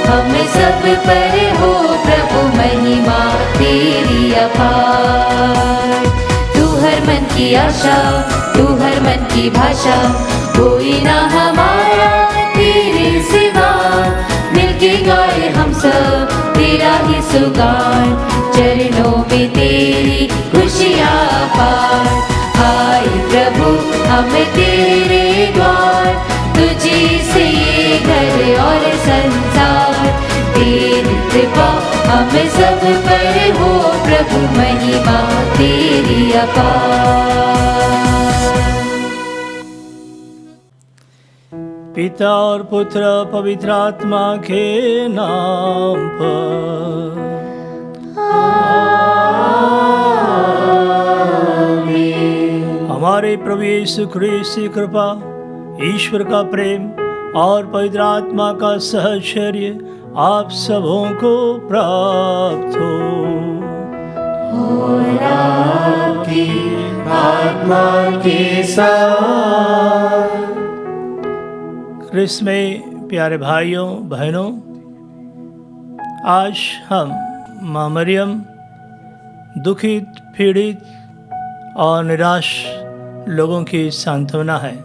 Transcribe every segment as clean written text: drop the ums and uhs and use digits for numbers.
हम सब पर हो प्रभु महिमा तेरी अपार। तू हर मन की आशा, तू हर मन की भाषा, कोई ना हमारा तेरे सिवा। मिलके गाए हम सब तेरा ही सुगान, चरणों में तेरी खुशियाँ पार। आए प्रभु हम तेरे द्वार, तुझी से ये घर और संसार। तेरी कृपा हम सब पर हो प्रभु महिमा तेरी अपार। पिता और पुत्र पवित्र आत्मा के नाम पर आमीन। हमारे प्रभु यीशु ख्रीस्त की कृपा, ईश्वर का प्रेम और पवित्र आत्मा का सहचर्य आप सबों को प्राप्त हो। और आपकी आत्मा के साथ। क्रिस्त में प्यारे भाइयों बहनों, आज हम माँ मरियम दुखित, पीड़ित और निराश लोगों की सांत्वना है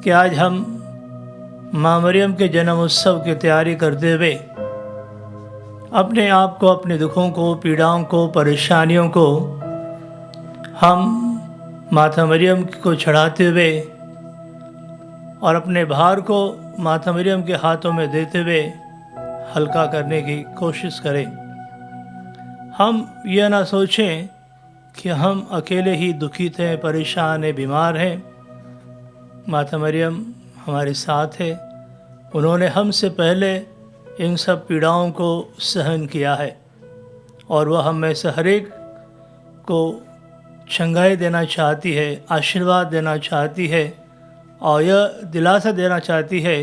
कि आज हम माँ मरियम के जन्म उत्सव की तैयारी करते हुए अपने आप को, अपने दुखों को, पीड़ाओं को, परेशानियों को हम माता मरियम को चढ़ाते हुए और अपने भार को माता मरियम के हाथों में देते हुए हल्का करने की कोशिश करें। हम यह ना सोचें कि हम अकेले ही दुखित हैं, परेशान हैं, बीमार हैं। माता मरियम हमारे साथ है। उन्होंने हमसे पहले इन सब पीड़ाओं को सहन किया है और वह हम में से हर एक को चंगाई देना चाहती है, आशीर्वाद देना चाहती है और यह दिलासा देना चाहती है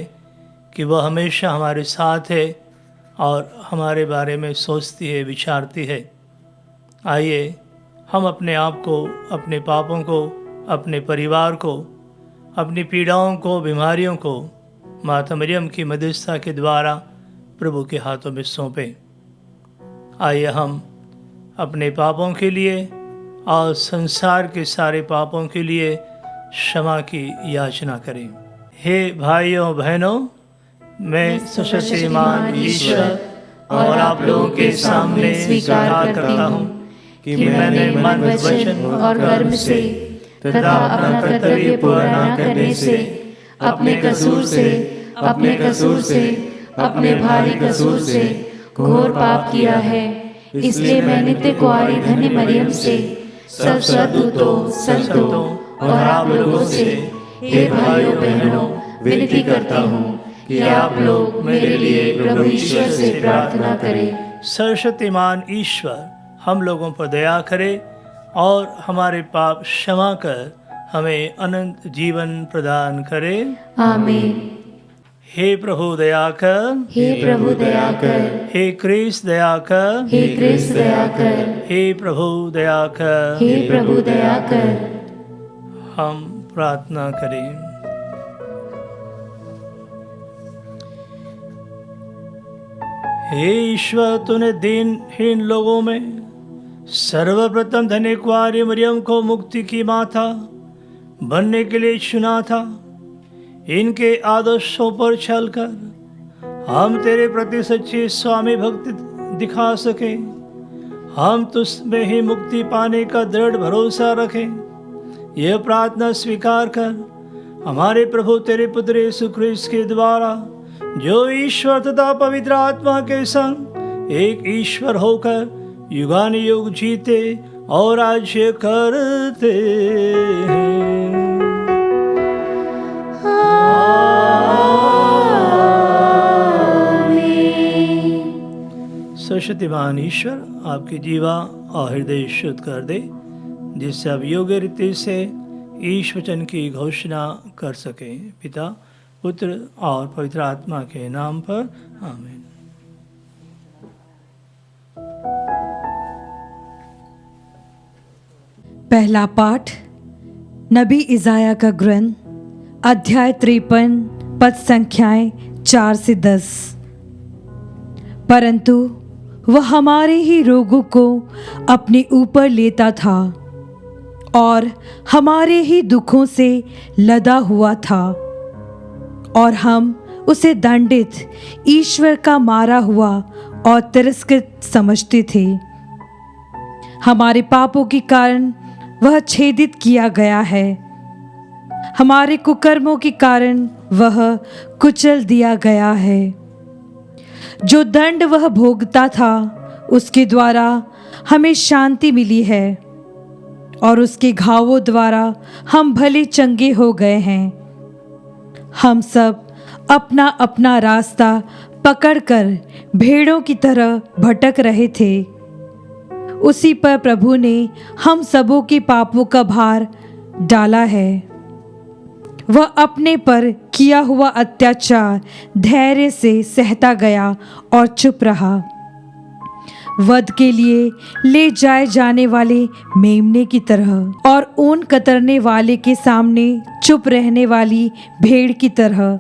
कि वह हमेशा हमारे साथ है और हमारे बारे में सोचती है, विचारती है। आइए हम अपने आप को, अपने पापों को, अपने परिवार को, अपनी पीड़ाओं को, बीमारियों को माता मरियम की मध्यस्थता के द्वारा प्रभु के हाथों में सौंपें। आइए हम अपने पापों के लिए और संसार के सारे पापों के लिए क्षमा की याचना करें। हे भाइयों बहनों, मैं सशक्तिमान ईश्वर और आप लोगों के सामने स्वीकार करता हूँ कि मैंने मन, वचन और कर्म से तथा अपना कर्तव्य पूरा न करने से, अपने कसूर से, अपने भारी कसूर से घोर पाप किया है। इसलिए मैं नित्य कुंवारी धन्य मरियम से, सब सद्दूतों, संतों और आप लोगों से, हे भाइयों बहनों, विनती करता हूँ कि आप लोग मेरे लिए प्रभु ईश्वर से प्रार्थना करें। सर्वशक्तिमान ईश्वर हम लोगों पर दया करे और हमारे पाप क्षमा कर हमें अनंत जीवन प्रदान करे। आमीन। हे प्रभु दया कर, हे प्रभु दया कर, हे क्रिस्त दया कर, हे क्रिस्त दया कर, हे प्रभु दया कर, हे प्रभु दया कर। हम प्रार्थना करें। हे ईश्वर, तूने दीनहीन लोगों में सर्वप्रथम धन्य कुंवारी मरियम को मुक्ति की माता बनने के लिए चुना था। इनके आदर्शों पर चलकर हम तेरे प्रति सच्ची स्वामी भक्ति दिखा सके। हम तुझ में ही मुक्ति पाने का दृढ़ भरोसा रखें। यह प्रार्थना स्वीकार कर हमारे प्रभु तेरे पुत्र यीशु ख्रीस्त के द्वारा, जो ईश्वर तथा पवित्र आत्मा के संग एक ईश्वर होकर युगानुयुग जीते और राज्य करते हैं। सर्वशक्तिमान ईश्वर आपकी जीवा और हृदय शुद्ध कर दे, जिससे आप योग्य रीति से ईश वचन की घोषणा कर सकें। पिता, पुत्र और पवित्र आत्मा के नाम पर आमीन। पहला पाठ नबी इज़ाया का ग्रंथ, अध्याय 53, पद संख्याएं 4-10। परंतु वह हमारे ही रोगों को अपने ऊपर लेता था और हमारे ही दुखों से लदा हुआ था, और हम उसे दंडित, ईश्वर का मारा हुआ और तिरस्कृत समझते थे। हमारे पापों के कारण वह छेदित किया गया है, हमारे कुकर्मों के कारण वह कुचल दिया गया है। जो दंड वह भोगता था उसके द्वारा हमें शांति मिली है, और उसके घावों द्वारा हम भले चंगे हो गए हैं। हम सब अपना अपना रास्ता पकड़कर भेड़ों की तरह भटक रहे थे। उसी पर प्रभु ने हम सबों के पापों का भार डाला है। वह अपने पर किया हुआ अत्याचार धैर्य से सहता गया और चुप रहा। वध के लिए ले जाए जाने वाले मेमने की तरह और ऊन कतरने वाले के सामने चुप रहने वाली भेड़ की तरह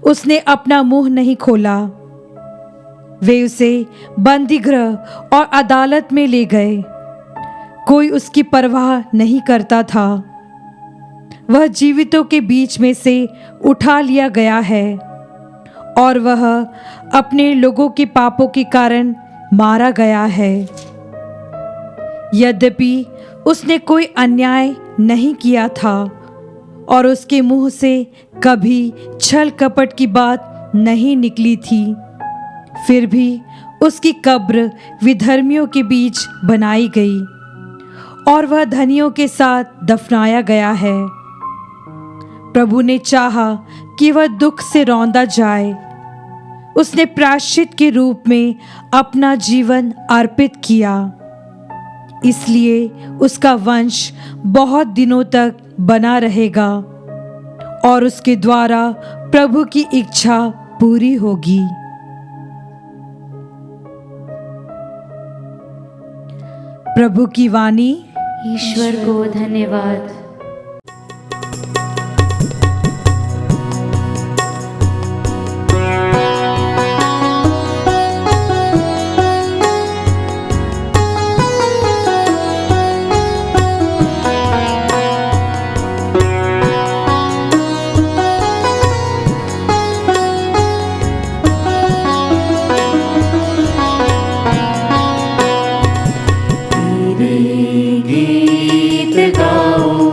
उसने अपना मुंह नहीं खोला। वे उसे बंदीगृह और अदालत में ले गए। कोई उसकी परवाह नहीं करता था। वह जीवितों के बीच में से उठा लिया गया है, और वह अपने लोगों के पापों के कारण मारा गया है। यद्यपि उसने कोई अन्याय नहीं किया था और उसके मुंह से कभी छल कपट की बात नहीं निकली थी, फिर भी उसकी कब्र विधर्मियों के बीच बनाई गई और वह धनियों के साथ दफनाया गया है। प्रभु ने चाहा कि वह दुख से रौंदा जाए। उसने प्रायश्चित के रूप में अपना जीवन अर्पित किया, इसलिए उसका वंश बहुत दिनों तक बना रहेगा और उसके द्वारा प्रभु की इच्छा पूरी होगी। प्रभु की वाणी। ईश्वर को धन्यवाद। गीत गाओ,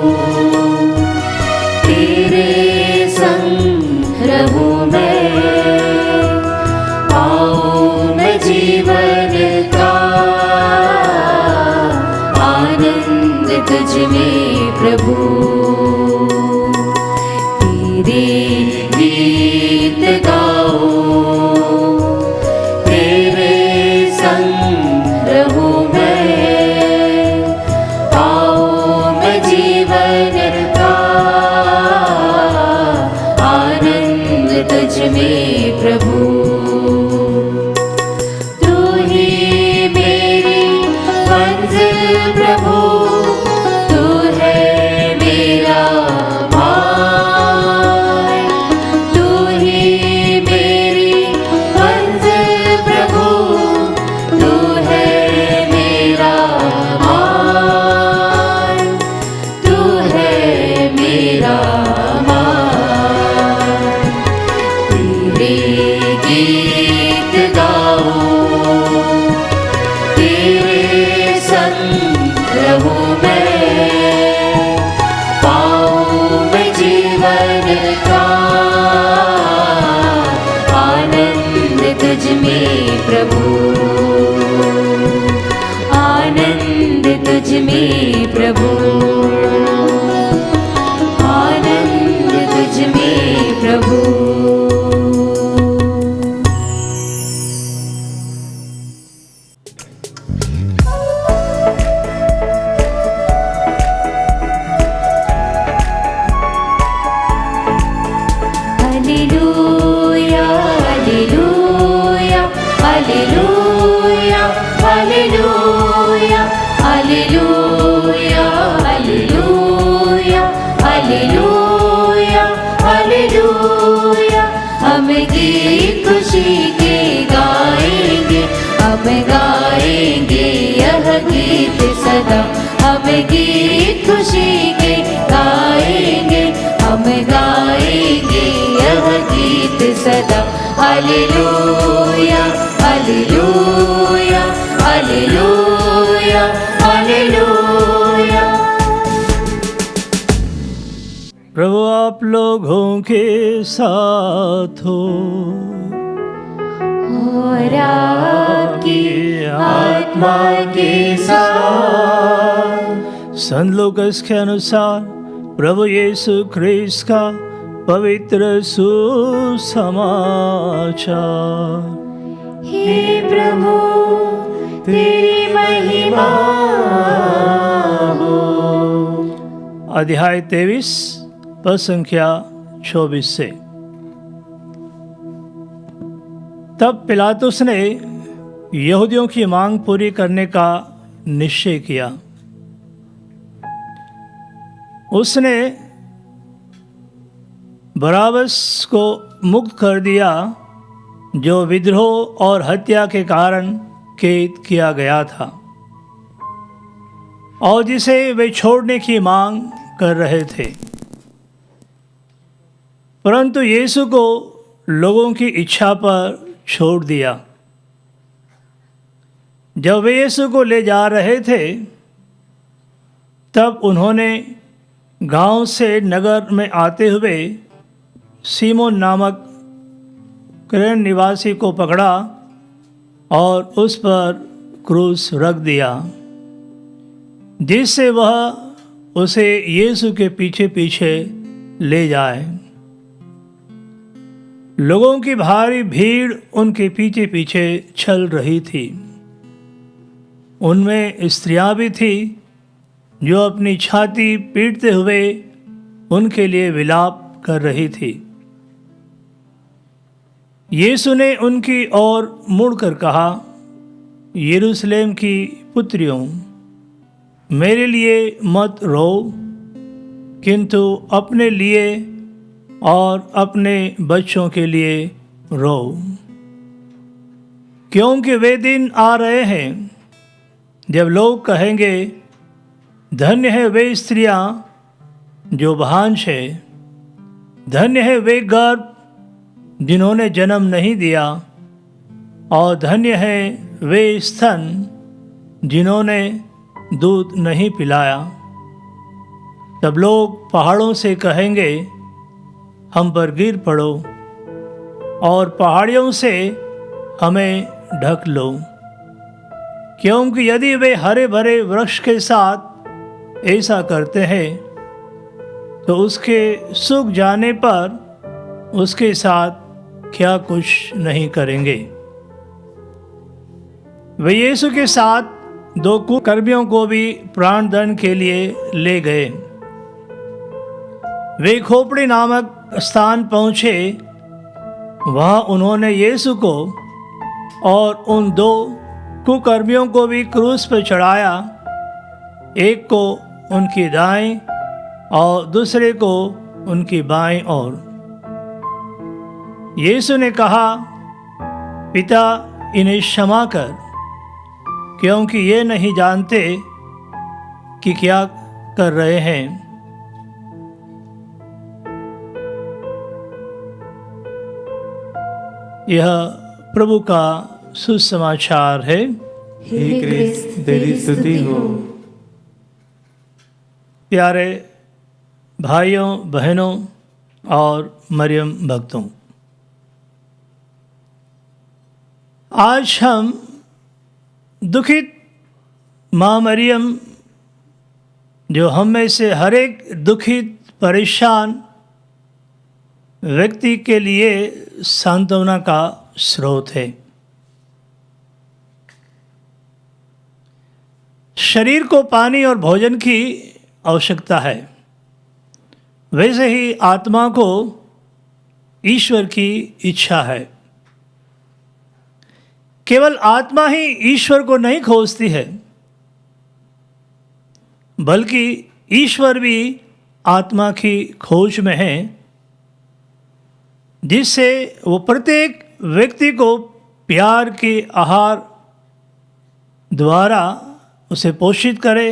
तेरे संग रहूं मैं, पाऊं मैं जीवन का आनंद तुझ में प्रभु। तेरे गीत गाओ, तेरे संग रहूं मैं, तुझ में प्रभु। तू ही मेरी मंजिल प्रभु, तू है मेरा भाई। तू ही मेरी मंजिल प्रभु, तू है मेरा भाई। तू है मेरा गीत गाओ, तेरे संग रहूं मैं, पाऊं मैं जीवन का आनंद तुझ में प्रभु। आनंद तुझ में प्रभु, आनंद तुझ में प्रभु। Alleluia, Alleluia, Alleluia. खुशी के गाएंगे, हम गाएंगे यह गीत सदा। हम गीत खुशी के गाएंगे, हम गाएंगे यह गीत सदा। Hallelujah hallelujah hallelujah hallelujah. प्रभु आप लोगों के साथ हो और आपकी आत्मा के साथ। संत लूकास के अनुसार प्रभु यीशु ख्रीस्त का पवित्र सुसमाचार। हे प्रभु तेरी महिमा हो। अध्याय 23 पद संख्या 24 से। तब पिलातुस ने यहूदियों की मांग पूरी करने का निश्चय किया। उसने बराबस को मुक्त कर दिया, जो विद्रोह और हत्या के कारण कैद किया गया था और जिसे वे छोड़ने की मांग कर रहे थे। परंतु यीशु को लोगों की इच्छा पर छोड़ दिया। जब वे यीशु को ले जा रहे थे, तब उन्होंने गांव से नगर में आते हुए सीमोन नामक कुरेन निवासी को पकड़ा और उस पर क्रूस रख दिया, जिससे वह उसे यीशु के पीछे पीछे ले जाए। लोगों की भारी भीड़ उनके पीछे पीछे चल रही थी। उनमें स्त्रियां भी थी जो अपनी छाती पीटते हुए उनके लिए विलाप कर रही थी। यीशु ने उनकी ओर मुड़कर कहा, यरूशलेम की पुत्रियों, मेरे लिए मत रो, किंतु अपने लिए और अपने बच्चों के लिए रो, क्योंकि वे दिन आ रहे हैं जब लोग कहेंगे, धन्य है वे स्त्रियां जो बांझ है, धन्य है वे गर्भ जिन्होंने जन्म नहीं दिया, और धन्य है वे स्तन जिन्होंने दूध नहीं पिलाया। तब लोग पहाड़ों से कहेंगे, हम पर गिर पड़ो, और पहाड़ियों से हमें ढक लो, क्योंकि यदि वे हरे भरे वृक्ष के साथ ऐसा करते हैं, तो उसके सूख जाने पर उसके साथ क्या कुछ नहीं करेंगे। वे यीशु के साथ 2 कुकर्मियों को भी प्राणदंड के लिए ले गए। वे खोपड़ी नामक स्थान पहुँचे। वहाँ उन्होंने यीशु को और उन 2 कुकर्मियों को भी क्रूस पर चढ़ाया, एक को उनकी दाएं और दूसरे को उनकी बाएं ओर। यीशु ने कहा, पिता इन्हें क्षमा कर, क्योंकि ये नहीं जानते कि क्या कर रहे हैं। यह प्रभु का सुसमाचार है। हे क्रिस्त तेरी स्तुति हो। प्यारे भाइयों बहनों और मरियम भक्तों, आज हम दुखित माँ मरियम, जो हम में से हर एक दुखित परेशान व्यक्ति के लिए सांत्वना का स्रोत है। शरीर को पानी और भोजन की आवश्यकता है, वैसे ही आत्मा को ईश्वर की इच्छा है। केवल आत्मा ही ईश्वर को नहीं खोजती है, बल्कि ईश्वर भी आत्मा की खोज में है, जिससे वो प्रत्येक व्यक्ति को प्यार के आहार द्वारा उसे पोषित करे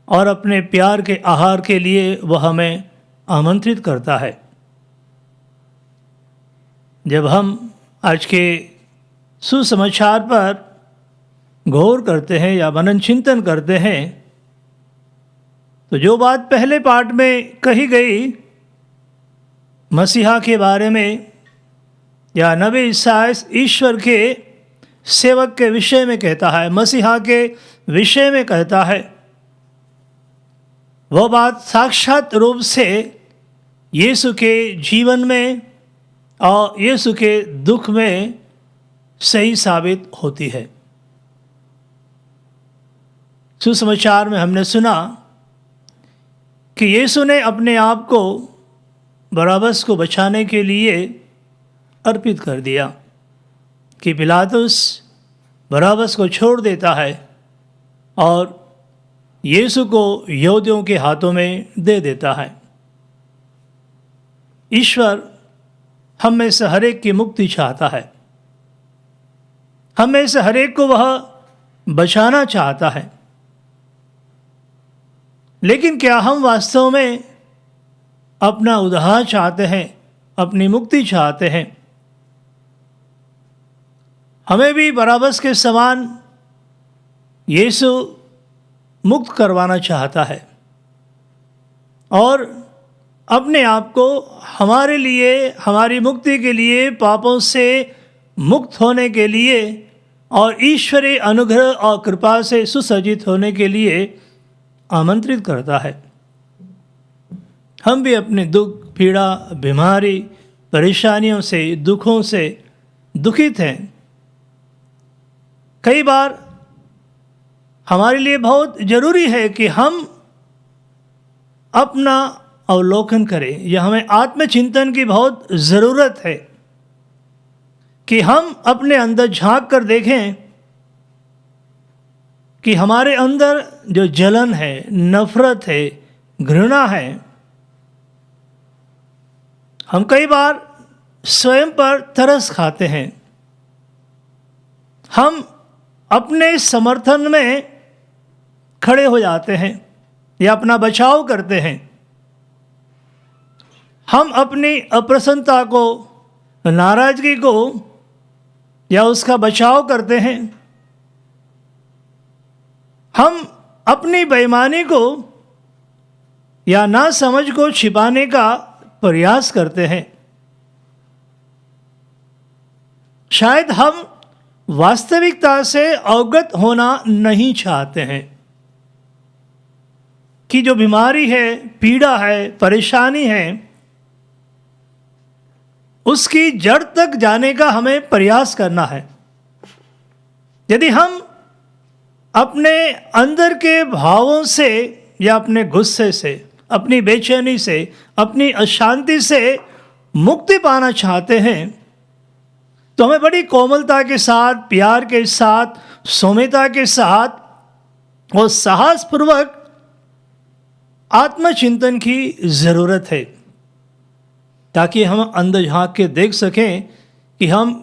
और अपने प्यार के आहार के लिए वह हमें आमंत्रित करता है। जब हम आज के सुसमाचार पर गौर करते हैं या मनन चिंतन करते हैं तो जो बात पहले पाठ में कही गई मसीहा के बारे में या नबी ईसाइयाह ईश्वर के सेवक के विषय में कहता है, मसीहा के विषय में कहता है, वह बात साक्षात रूप से यीशु के जीवन में और यीशु के दुख में सही साबित होती है। सुसमाचार में हमने सुना कि यीशु ने अपने आप को बराबस को बचाने के लिए अर्पित कर दिया, कि पिलातुस बराबस को छोड़ देता है और यीशु को यहूदियों के हाथों में दे देता है। ईश्वर हम में से हर एक की मुक्ति चाहता है, हम में से हर एक को वह बचाना चाहता है। लेकिन क्या हम वास्तव में अपना उद्धार चाहते हैं, अपनी मुक्ति चाहते हैं? हमें भी बराबस के समान यीशु मुक्त करवाना चाहता है और अपने आप को हमारे लिए, हमारी मुक्ति के लिए, पापों से मुक्त होने के लिए और ईश्वरीय अनुग्रह और कृपा से सुसज्जित होने के लिए आमंत्रित करता है। हम भी अपने दुख, पीड़ा, बीमारी, परेशानियों से, दुखों से दुखित हैं। कई बार हमारे लिए बहुत ज़रूरी है कि हम अपना अवलोकन करें, या हमें आत्मचिंतन की बहुत ज़रूरत है कि हम अपने अंदर झांक कर देखें कि हमारे अंदर जो जलन है, नफ़रत है, घृणा है, हम कई बार स्वयं पर तरस खाते हैं। हम अपने समर्थन में खड़े हो जाते हैं या अपना बचाव करते हैं। हम अपनी अप्रसन्नता को, नाराज़गी को या उसका बचाव करते हैं। हम अपनी बेईमानी को या नासमझ को छिपाने का प्रयास करते हैं। शायद हम वास्तविकता से अवगत होना नहीं चाहते हैं कि जो बीमारी है, पीड़ा है, परेशानी है, उसकी जड़ तक जाने का हमें प्रयास करना है। यदि हम अपने अंदर के भावों से या अपने गुस्से से, अपनी बेचैनी से, अपनी अशांति से मुक्ति पाना चाहते हैं तो हमें बड़ी कोमलता के साथ, प्यार के साथ, सौम्यता के साथ और साहसपूर्वक आत्मचिंतन की ज़रूरत है, ताकि हम अंदर झांक के देख सकें कि हम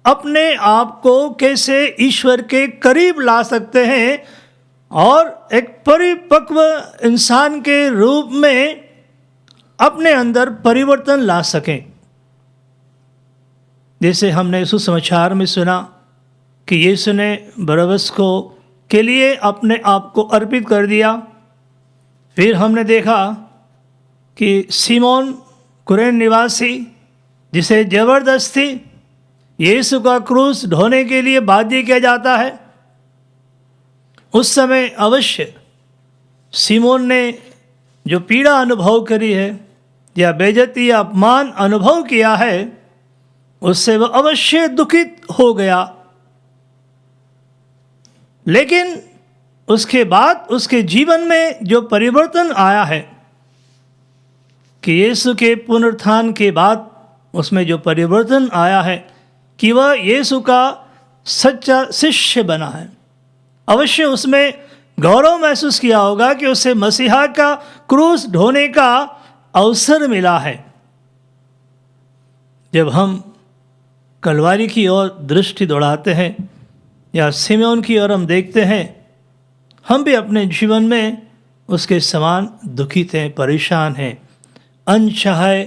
अपने आप को कैसे ईश्वर के करीब ला सकते हैं और एक परिपक्व इंसान के रूप में अपने अंदर परिवर्तन ला सकें। जैसे हमने सुसमाचार में सुना कि यीशु ने बरअब्बस को के लिए अपने आप को अर्पित कर दिया। फिर हमने देखा कि सीमोन कुरेन निवासी, जिसे ज़बरदस्ती यीशु का क्रूस ढोने के लिए बाध्य किया जाता है, उस समय अवश्य सीमोन ने जो पीड़ा अनुभव करी है या बेइज्जती या अपमान अनुभव किया है, उससे वह अवश्य दुखित हो गया। लेकिन उसके बाद उसके जीवन में जो परिवर्तन आया है कि यीशु के पुनरुत्थान के बाद उसमें जो परिवर्तन आया है कि वह यीशु का सच्चा शिष्य बना है। अवश्य उसमें गौरव महसूस किया होगा कि उसे मसीहा का क्रूस ढोने का अवसर मिला है। जब हम कलवारी की ओर दृष्टि दौड़ाते हैं या सिमोन की ओर हम देखते हैं, हम भी अपने जीवन में उसके समान दुखित हैं, परेशान हैं। अनचाहे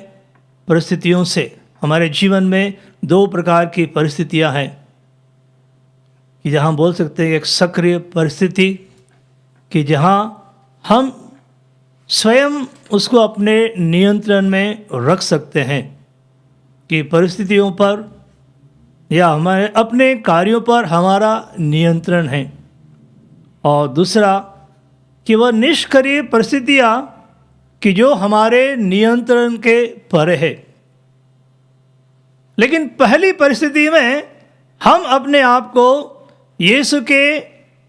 परिस्थितियों से हमारे जीवन में दो प्रकार की परिस्थितियां हैं कि जहां हम बोल सकते हैं एक सक्रिय परिस्थिति कि जहां हम स्वयं उसको अपने नियंत्रण में रख सकते हैं कि परिस्थितियों पर या हमारे अपने कार्यों पर हमारा नियंत्रण है, और दूसरा कि वह निष्क्रिय परिस्थितियाँ कि जो हमारे नियंत्रण के परे है। लेकिन पहली परिस्थिति में हम अपने आप को यीशु के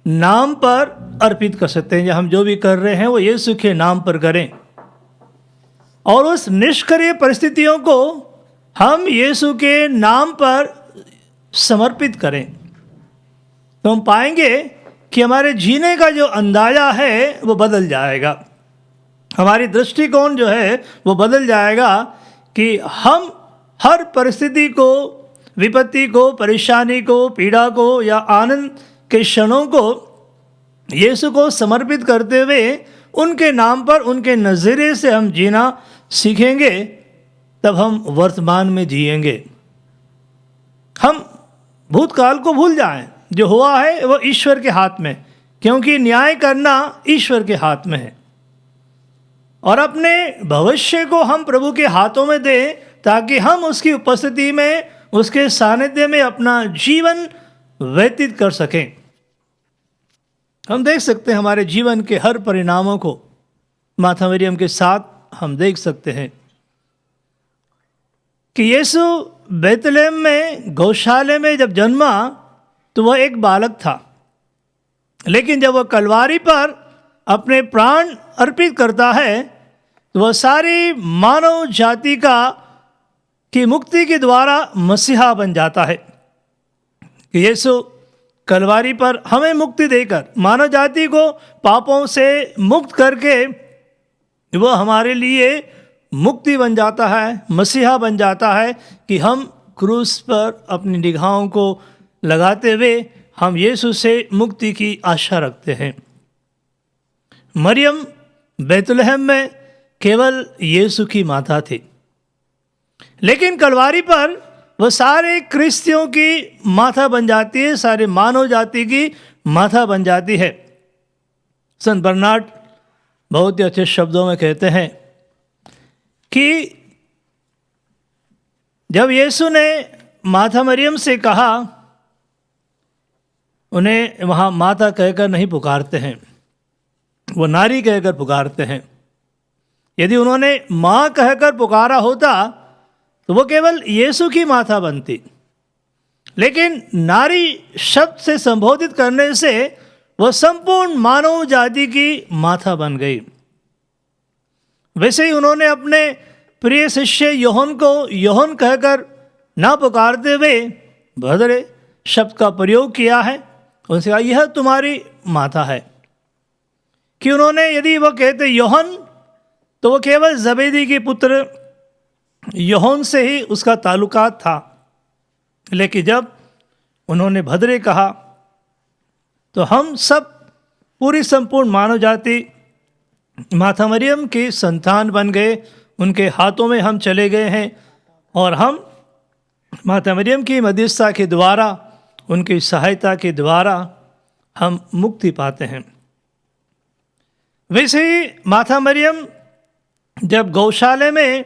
नाम पर अर्पित कर सकते हैं, हम जो भी कर रहे हैं वो यीशु के नाम पर करें, और उस निष्क्रिय परिस्थितियों को हम यीशु के नाम पर समर्पित करें, तो हम पाएंगे कि हमारे जीने का जो अंदाज़ा है वो बदल जाएगा, हमारी दृष्टिकोण जो है वो बदल जाएगा कि हम हर परिस्थिति को, विपत्ति को, परेशानी को, पीड़ा को या आनंद के क्षणों को यीशु को समर्पित करते हुए उनके नाम पर, उनके नज़रिए से हम जीना सीखेंगे, तब हम वर्तमान में जिएंगे। हम भूतकाल को भूल जाएं, जो हुआ है वो ईश्वर के हाथ में, क्योंकि न्याय करना ईश्वर के हाथ में है, और अपने भविष्य को हम प्रभु के हाथों में दें ताकि हम उसकी उपस्थिति में, उसके सानिध्य में अपना जीवन व्यतीत कर सकें। हम देख सकते हैं हमारे जीवन के हर परिणामों को माता मरियम के साथ हम देख सकते हैं कि यीशु बैतलहम में गौशाले में जब जन्मा तो वह एक बालक था, लेकिन जब वह कलवारी पर अपने प्राण अर्पित करता है तो वह सारी मानव जाति की मुक्ति के द्वारा मसीहा बन जाता है। कि यीशु कलवारी पर हमें मुक्ति देकर, मानव जाति को पापों से मुक्त करके वह हमारे लिए मुक्ति बन जाता है, मसीहा बन जाता है कि हम क्रूस पर अपनी निगाहों को लगाते हुए हम यीशु से मुक्ति की आशा रखते हैं। मरियम बैतलहम में केवल यीशु की माता थी, लेकिन कलवारी पर वह सारे क्रिस्तियों की माता बन जाती है, सारे मानव जाति की माता बन जाती है। संत बर्नार्ड बहुत ही अच्छे शब्दों में कहते हैं कि जब यीशु ने माता मरियम से कहा, उन्हें वहाँ माता कहकर नहीं पुकारते हैं, वो नारी कहकर पुकारते हैं। यदि उन्होंने माँ कहकर पुकारा होता तो वो केवल यीशु की माता बनती, लेकिन नारी शब्द से संबोधित करने से वह संपूर्ण मानव जाति की माता बन गई। वैसे ही उन्होंने अपने प्रिय शिष्य योहन को योहन कहकर ना पुकारते हुए भद्रे शब्द का प्रयोग किया है। उनसे कहा यह तुम्हारी माता है। कि उन्होंने यदि वह कहते योहन तो वो केवल जबेदी के पुत्र योहन से ही उसका ताल्लुकात था, लेकिन जब उन्होंने भद्रे कहा तो हम सब पूरी संपूर्ण मानव जाति माता मरियम की संतान बन गए, उनके हाथों में हम चले गए हैं और हम माता मरियम की मध्यस्थता के द्वारा, उनकी सहायता के द्वारा हम मुक्ति पाते हैं। वैसे ही माता मरियम जब गौशाले में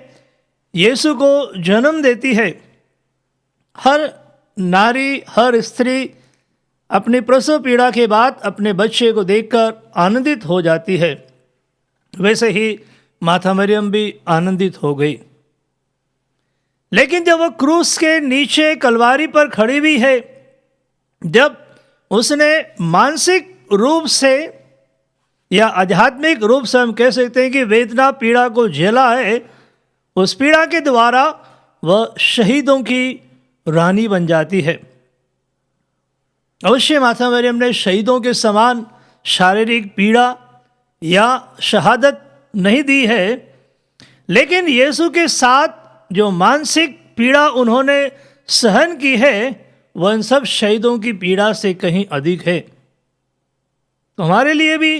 यीशु को जन्म देती है, हर नारी, हर स्त्री अपनी प्रसव पीड़ा के बाद अपने बच्चे को देखकर आनंदित हो जाती है। वैसे ही माता मरियम भी आनंदित हो गई। लेकिन जब वह क्रूस के नीचे कलवारी पर खड़ी हुई है, जब उसने मानसिक रूप से या आध्यात्मिक रूप से हम कह सकते हैं कि वेदना पीड़ा को झेला है, उस पीड़ा के द्वारा वह शहीदों की रानी बन जाती है। अवश्य माता मरियम ने शहीदों के समान शारीरिक पीड़ा या शहादत नहीं दी है, लेकिन यीशु के साथ जो मानसिक पीड़ा उन्होंने सहन की है वह इन सब शहीदों की पीड़ा से कहीं अधिक है। तो हमारे लिए भी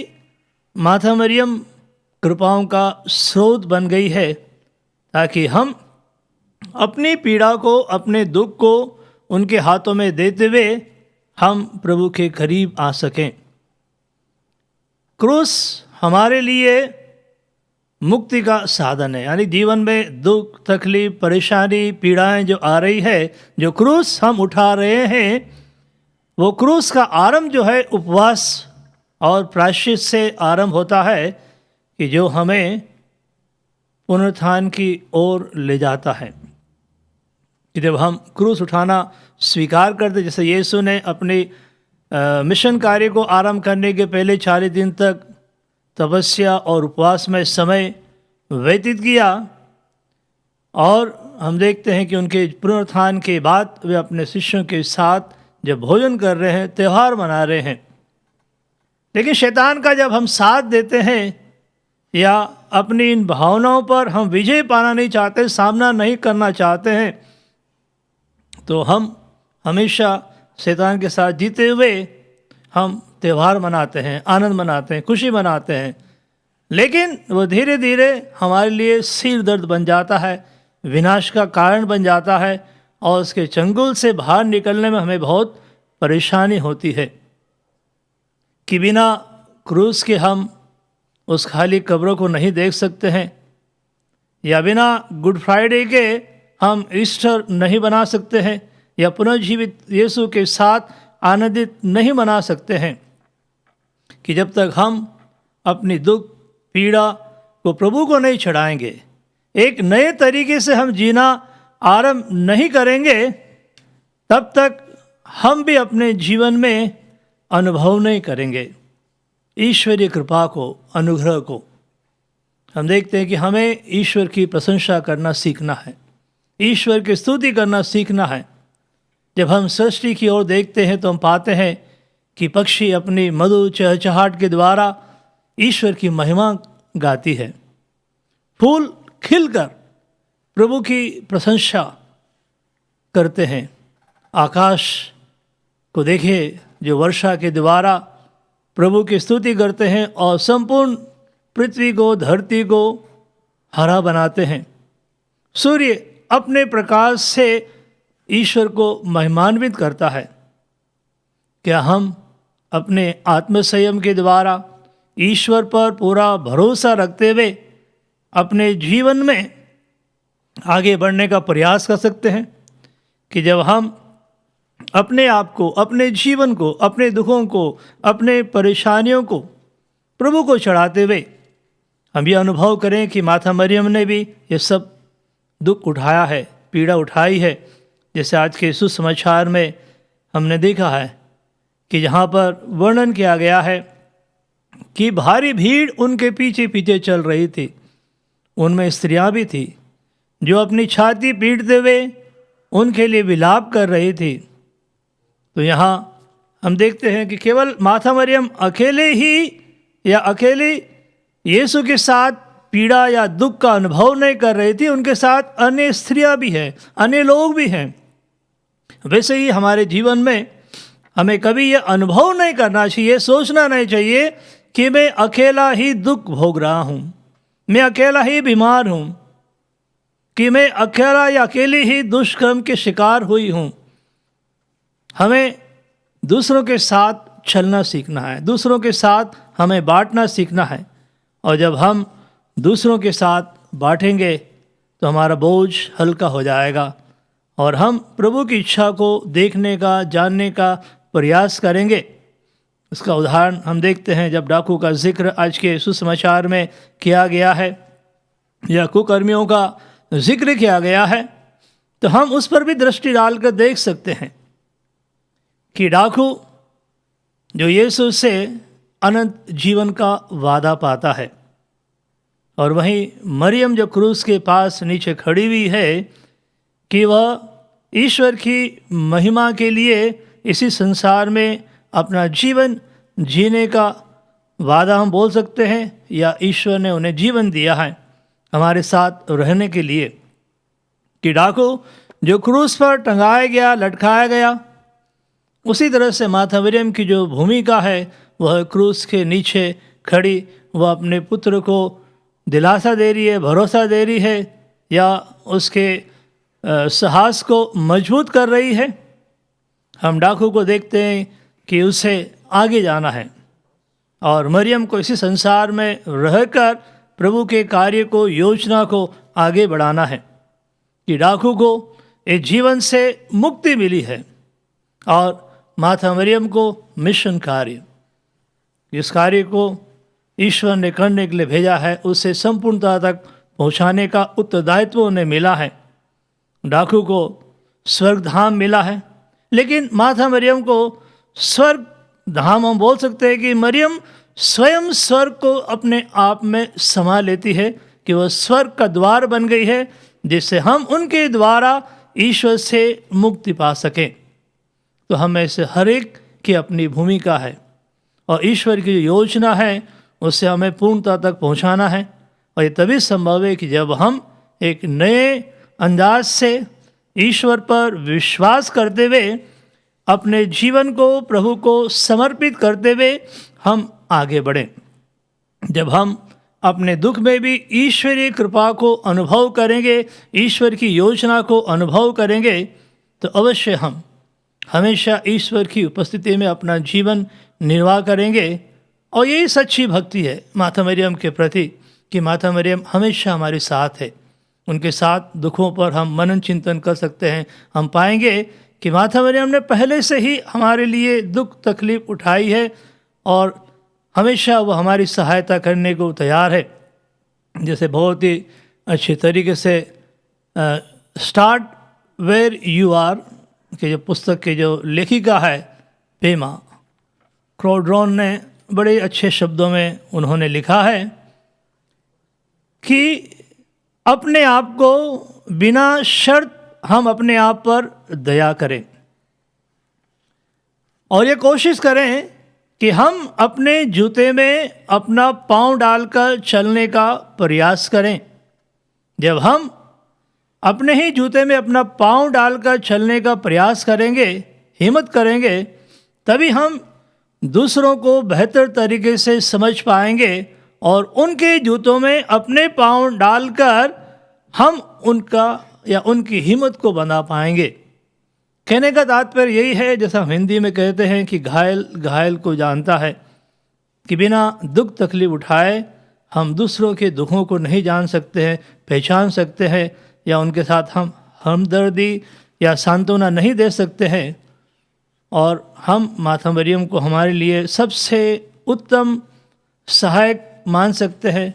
माता मरियम कृपाओं का स्रोत बन गई है, ताकि हम अपनी पीड़ा को, अपने दुख को उनके हाथों में देते हुए हम प्रभु के करीब आ सकें। क्रूस हमारे लिए मुक्ति का साधन है, यानी जीवन में दुख, तकलीफ, परेशानी, पीड़ाएं जो आ रही है, जो क्रूस हम उठा रहे हैं, वो क्रूस का आरंभ जो है उपवास और प्रायश्चित से आरंभ होता है, कि जो हमें पुनरुत्थान की ओर ले जाता है। कि जब हम क्रूस उठाना स्वीकार करते, जैसे यीशु ने अपने मिशन कार्य को आरंभ करने के पहले 40 दिन तक तपस्या और उपवास में समय व्यतीत किया, और हम देखते हैं कि उनके पुनरुत्थान के बाद वे अपने शिष्यों के साथ जब भोजन कर रहे हैं, त्यौहार मना रहे हैं। लेकिन शैतान का जब हम साथ देते हैं या अपनी इन भावनाओं पर हम विजय पाना नहीं चाहते, सामना नहीं करना चाहते हैं, तो हम हमेशा शैतान के साथ जीते हुए हम त्यौहार मनाते हैं, आनंद मनाते हैं, खुशी मनाते हैं। लेकिन वो धीरे धीरे हमारे लिए सिर दर्द बन जाता है, विनाश का कारण बन जाता है, और उसके चंगुल से बाहर निकलने में हमें बहुत परेशानी होती है। कि बिना क्रूस के हम उस खाली कब्रों को नहीं देख सकते हैं, या बिना गुड फ्राइडे के हम ईस्टर नहीं बना सकते हैं, या पुनर्जीवित यीशु के साथ आनंदित नहीं मना सकते हैं। कि जब तक हम अपनी दुख, पीड़ा को प्रभु को नहीं चढ़ाएंगे, एक नए तरीके से हम जीना आरंभ नहीं करेंगे, तब तक हम भी अपने जीवन में अनुभव नहीं करेंगे ईश्वरीय कृपा को, अनुग्रह को। हम देखते हैं कि हमें ईश्वर की प्रशंसा करना सीखना है, ईश्वर की स्तुति करना सीखना है। जब हम सृष्टि की ओर देखते हैं तो हम पाते हैं कि पक्षी अपनी मधुर चहचहाट के द्वारा ईश्वर की महिमा गाती है, फूल खिलकर प्रभु की प्रशंसा करते हैं। आकाश को देखिए जो वर्षा के द्वारा प्रभु की स्तुति करते हैं और संपूर्ण पृथ्वी को, धरती को हरा बनाते हैं। सूर्य अपने प्रकाश से ईश्वर को महिमान्वित करता है। क्या हम अपने आत्मसंयम के द्वारा ईश्वर पर पूरा भरोसा रखते हुए अपने जीवन में आगे बढ़ने का प्रयास कर सकते हैं? कि जब हम अपने आप को, अपने जीवन को, अपने दुखों को, अपने परेशानियों को प्रभु को चढ़ाते हुए हम ये अनुभव करें कि माता मरियम ने भी ये सब दुख उठाया है, पीड़ा उठाई है। जैसे आज के सुसमाचार में हमने देखा है कि जहाँ पर वर्णन किया गया है कि भारी भीड़ उनके पीछे पीछे चल रही थी, उनमें स्त्रियां भी थी जो अपनी छाती पीटते हुए उनके लिए विलाप कर रही थी। तो यहाँ हम देखते हैं कि केवल माता मरियम अकेले ही या अकेली यीशु के साथ पीड़ा या दुख का अनुभव नहीं कर रही थी, उनके साथ अन्य स्त्रियां भी हैं, अन्य लोग भी हैं। वैसे ही हमारे जीवन में हमें कभी ये अनुभव नहीं करना चाहिए, सोचना नहीं चाहिए कि मैं अकेला ही दुख भोग रहा हूँ, मैं अकेला ही बीमार हूँ, कि मैं अकेला या अकेली ही दुष्कर्म के शिकार हुई हूँ। हमें दूसरों के साथ चलना सीखना है, दूसरों के साथ हमें बांटना सीखना है। और जब हम दूसरों के साथ बांटेंगे तो हमारा बोझ हल्का हो जाएगा और हम प्रभु की इच्छा को देखने का, जानने का प्रयास करेंगे। इसका उदाहरण हम देखते हैं जब डाकू का जिक्र आज के सुसमाचार में किया गया है या कुकर्मियों का जिक्र किया गया है, तो हम उस पर भी दृष्टि डालकर देख सकते हैं कि डाकू जो यीशु से अनंत जीवन का वादा पाता है, और वहीं मरियम जो क्रूस के पास नीचे खड़ी हुई है कि वह ईश्वर की महिमा के लिए इसी संसार में अपना जीवन जीने का वादा हम बोल सकते हैं, या ईश्वर ने उन्हें जीवन दिया है हमारे साथ रहने के लिए। कि डाकू जो क्रूस पर टंगाया गया, लटकाया गया, उसी तरह से माता मरियम की जो भूमिका है वह क्रूस के नीचे खड़ी वह अपने पुत्र को दिलासा दे रही है, भरोसा दे रही है, या उसके साहस को मजबूत कर रही है। हम डाकू को देखते हैं कि उसे आगे जाना है, और मरियम को इसी संसार में रहकर प्रभु के कार्य को, योजना को आगे बढ़ाना है। कि डाकू को इस जीवन से मुक्ति मिली है और माता मरियम को मिशन कार्य, इस कार्य को ईश्वर ने करने के लिए भेजा है, उसे संपूर्णता तक पहुंचाने का उत्तरदायित्व उन्हें मिला है। डाकू को स्वर्ग धाम मिला है, लेकिन माता मरियम को स्वर्ग धाम हम बोल सकते हैं कि मरियम स्वयं स्वर्ग को अपने आप में समा लेती है, कि वह स्वर्ग का द्वार बन गई है, जिससे हम उनके द्वारा ईश्वर से मुक्ति पा सकें। तो हम ऐसे हर एक की अपनी भूमिका है, और ईश्वर की जो योजना है उससे हमें पूर्णता तक पहुंचाना है। और ये तभी संभव है कि जब हम एक नए अंदाज से ईश्वर पर विश्वास करते हुए अपने जीवन को प्रभु को समर्पित करते हुए हम आगे बढ़ें। जब हम अपने दुख में भी ईश्वरीय कृपा को अनुभव करेंगे, ईश्वर की योजना को अनुभव करेंगे, तो अवश्य हम हमेशा ईश्वर की उपस्थिति में अपना जीवन निर्वाह करेंगे। और यही सच्ची भक्ति है माता मरियम के प्रति, कि माता मरियम हमेशा हमारे साथ है। उनके साथ दुखों पर हम मनन चिंतन कर सकते हैं। हम पाएंगे कि माता मरियम ने पहले से ही हमारे लिए दुख तकलीफ उठाई है, और हमेशा वो हमारी सहायता करने को तैयार है। जैसे बहुत ही अच्छे तरीके से स्टार्ट वेयर यू आर के जो पुस्तक के जो लेखिका है पेमा क्रोड्रॉन ने बड़े अच्छे शब्दों में उन्होंने लिखा है कि अपने आप को बिना शर्त हम अपने आप पर दया करें, और ये कोशिश करें कि हम अपने जूते में अपना पाँव डालकर चलने का प्रयास करें। जब हम अपने ही जूते में अपना पाँव डालकर चलने का प्रयास करेंगे, हिम्मत करेंगे, तभी हम दूसरों को बेहतर तरीके से समझ पाएंगे, और उनके जूतों में अपने पाँव डालकर हम उनका या उनकी हिम्मत को बना पाएंगे। कहने का तात्पर्य यही है, जैसा हिंदी में कहते हैं कि घायल घायल को जानता है, कि बिना दुख तकलीफ उठाए हम दूसरों के दुखों को नहीं जान सकते हैं, पहचान सकते हैं, या उनके साथ हम हमदर्दी या सांत्वना नहीं दे सकते हैं। और हम माता मरियम को हमारे लिए सबसे उत्तम सहायक मान सकते हैं,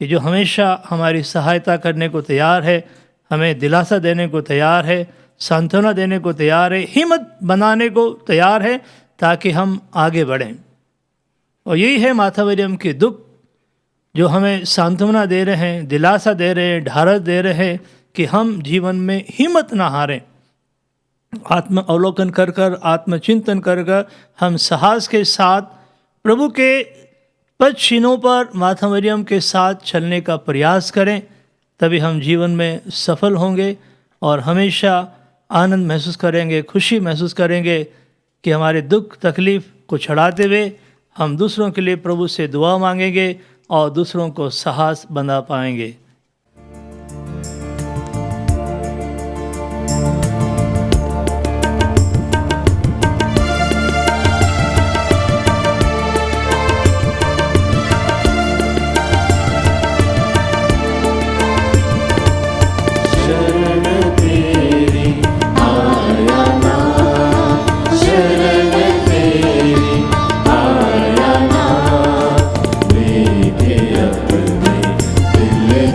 कि जो हमेशा हमारी सहायता करने को तैयार है, हमें दिलासा देने को तैयार है, सांत्वना देने को तैयार है, हिम्मत बनाने को तैयार है, ताकि हम आगे बढ़ें। और यही है माता मरियम के दुख, जो हमें सांत्वना दे रहे हैं, दिलासा दे रहे हैं, ढारस दे रहे हैं कि हम जीवन में हिम्मत ना हारें। आत्म अवलोकन कर कर, आत्मचिंतन कर कर हम साहस के साथ प्रभु के पद चिन्हों पर माता मरियम के साथ चलने का प्रयास करें, तभी हम जीवन में सफल होंगे और हमेशा आनंद महसूस करेंगे, खुशी महसूस करेंगे कि हमारे दुख तकलीफ़ को छड़ाते हुए हम दूसरों के लिए प्रभु से दुआ मांगेंगे और दूसरों को साहस बना पाएंगे। अपने दिल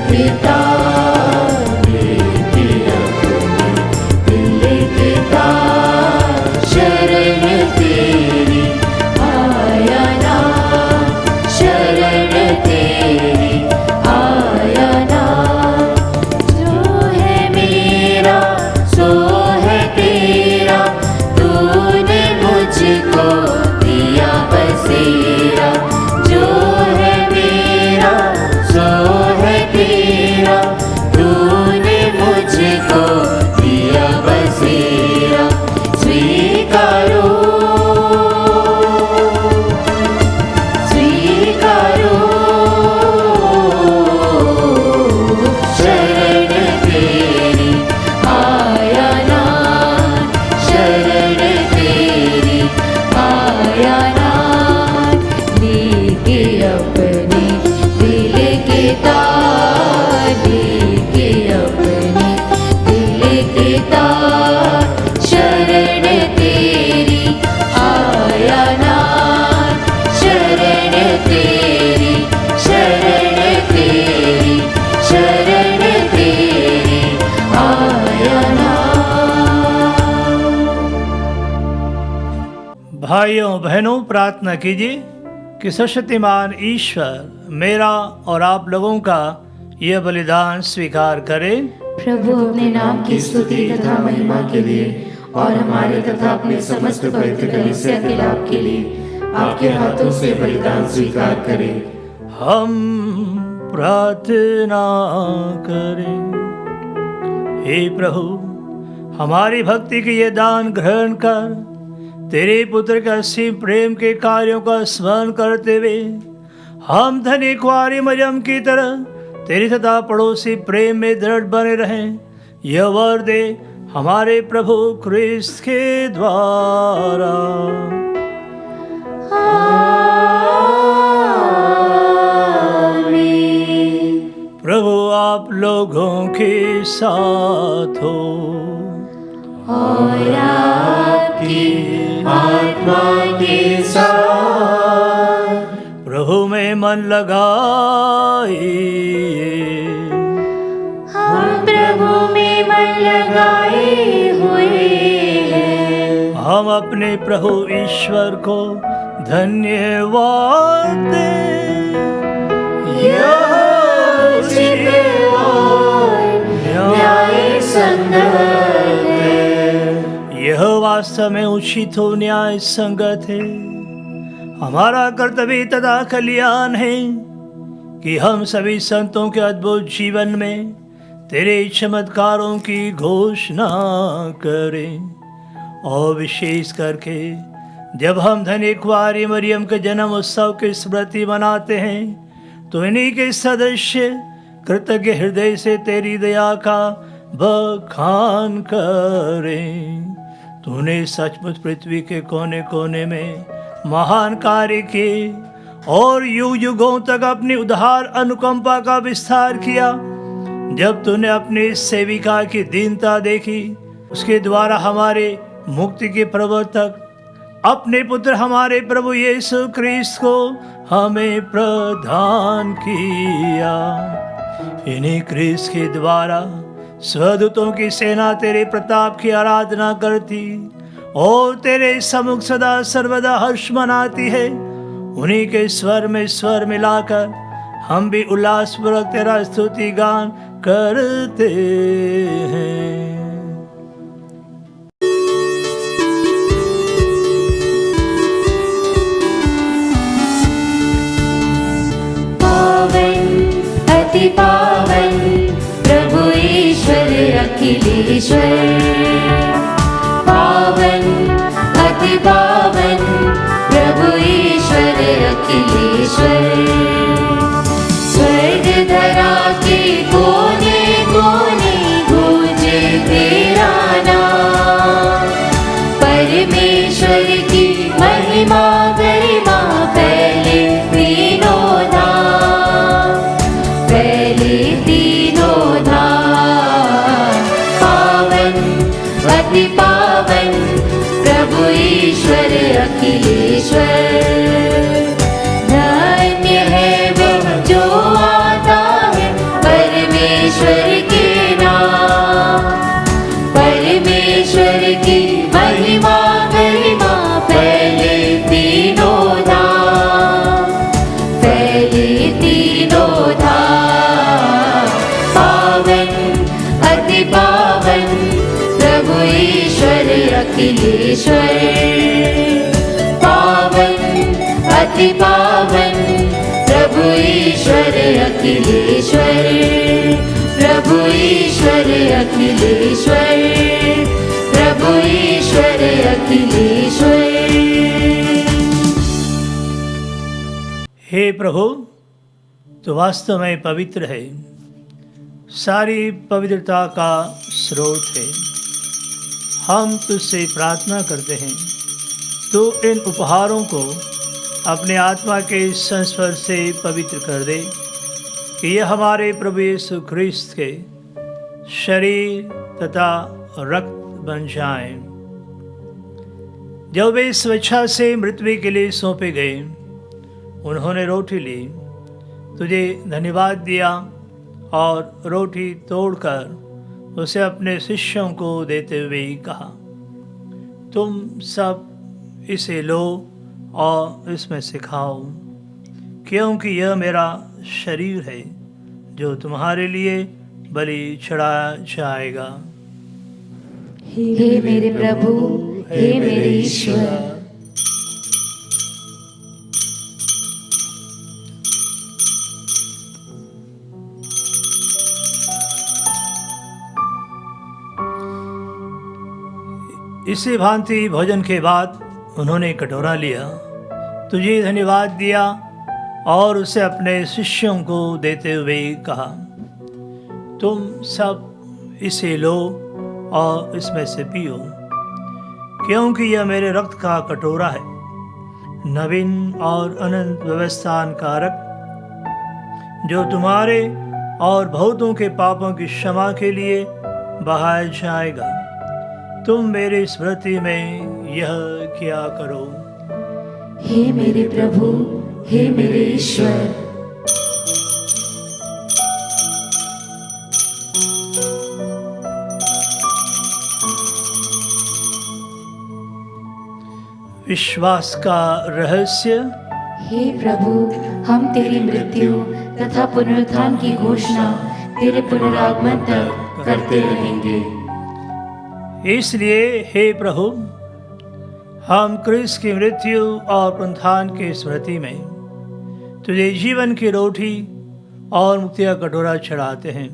स्वीकारो स्वीकारो शरण तेरी आया नाथ, शरण तेरी आया नाथ, लेके अपने दिल के तार, लेके अपने दिल के तार, शरण तेरी आया नाथ, शरण तेरी, शरण तेरी, शरण तेरी आया नाथ। भाइयों बहनों, प्रार्थना कीजिए कि सशक्तिमान ईश्वर मेरा और आप लोगों का यह बलिदान स्वीकार करें। प्रभु अपने नाम की स्तुति तथा महिमा के लिए और हमारे तथा अपने समस्त पवित्र कलीसिया के लाभ के लिए आपके हाथों से बलिदान स्वीकार करें। हम प्रार्थना करें। हे प्रभु, हमारी भक्ति के ये दान ग्रहण कर तेरे पुत्र के असीम प्रेम के कार्यों का स्मरण करते हुए हम धनी कुंवारी मरियम की तरह तेरी तथा पड़ोसी प्रेम में दृढ़ बने रहें। यह वर दे हमारे प्रभु क्रिस्त के द्वारा। प्रभु आप लोगों के साथ हो और आपकी आत्मा के साथ। प्रभु में मन लगाइए। हम प्रभु में मन लगाए हुए हैं। हम अपने प्रभु ईश्वर को धन्यवाद दें। यह उचित और न्याय संगत है। यह वास्तव में उचित हो न्याय संगत है। हमारा कर्तव्य तथा कल्याण है कि हम सभी संतों के अद्भुत जीवन में तेरे चमत्कारों की घोषणा करें। और विशेष करके जब हम धन्य कुंवारी मरियम के जन्म उत्सव की स्मृति मनाते हैं तो इन्हीं के सदस्य कृतज्ञ हृदय से तेरी दया का बखान करें। तूने सचमुच पृथ्वी के कोने कोने में महान कार्य किए और युग युगों तक अपनी उदार अनुकंपा का विस्तार किया। जब तूने अपनी सेविका की दीनता देखी, उसके द्वारा हमारे मुक्ति के प्रवर्तक अपने पुत्र हमारे प्रभु यीशु क्रिस्त को हमें प्रदान किया। इन्हीं क्रिस्त के द्वारा स्वदूतों की सेना तेरे प्रताप की आराधना करती और तेरे सम्मुख सदा सर्वदा हर्ष मनाती है। उन्हीं के स्वर में स्वर मिलाकर हम भी उल्लासपूर्वक तेरा स्तुति गान करते हैं। पावन अति पावन प्रभु ईश्वर अखिलेश्वर, पावन अति पावन प्रभु ईश्वर अखिलेश्वर। स्वर्ग धरा के कोने कोने गूंजे तेरा नाम। परमेश्वर की महिमा गरिमा फैले तीनों धाम, फैले तीनों धाम। पावन अति पावन प्रभु ईश्वर अखिलेश्वर। धन्य है वह जो आता है परमेश्वर के नाम। परमेश्वर की महिमा गरिमा फैले तीनों धाम, फैले तीनों धाम। पावन अति पावन प्रभु ईश्वर अखिलेश्वर। पावन अति पावन प्रभु ईश्वर अखिलेश्वर। प्रभु ईश्वर अखिलेश्वर। प्रभु ईश्वर अखिलेश्वर। हे प्रभु, तो वास्तव में पवित्र है, सारी पवित्रता का स्रोत है। हम तुझसे प्रार्थना करते हैं, तो इन उपहारों को अपने आत्मा के संस्पर्श से पवित्र कर दे, कि यह हमारे प्रभु यीशु ख्रिस्त के शरीर तथा रक्त बन जाएं। जब वे स्वेच्छा से मृत्यु के लिए सौंपे गए, उन्होंने रोटी ली, तुझे धन्यवाद दिया और रोटी तोड़कर उसे अपने शिष्यों को देते हुए कहा, तुम सब इसे लो और इसमें से खाओ, क्योंकि यह मेरा शरीर है जो तुम्हारे लिए बलि चढ़ाया जाएगा। हे मेरे प्रभु, हे मेरे ईश्वर। इसी भांति भोजन के बाद उन्होंने कटोरा लिया, तुझे धन्यवाद दिया और उसे अपने शिष्यों को देते हुए कहा, तुम सब इसे लो और इसमें से पियो, क्योंकि यह मेरे रक्त का कटोरा है, नवीन और अनंत व्यवस्थान का रक्त, जो तुम्हारे और बहुतों के पापों की क्षमा के लिए बहाया जाएगा। तुम मेरी स्मृति में यह किया करो। हे मेरे प्रभु, हे मेरे ईश्वर। विश्वास का रहस्य। हे प्रभु, हम तेरी मृत्यु तथा पुनरुत्थान की घोषणा तेरे पुनरागमन तक करते रहेंगे। इसलिए हे प्रभु, हम क्रिस्त की मृत्यु और पुनरुत्थान की स्मृति में तुझे जीवन की रोटी और मुक्ति का कटोरा चढ़ाते हैं।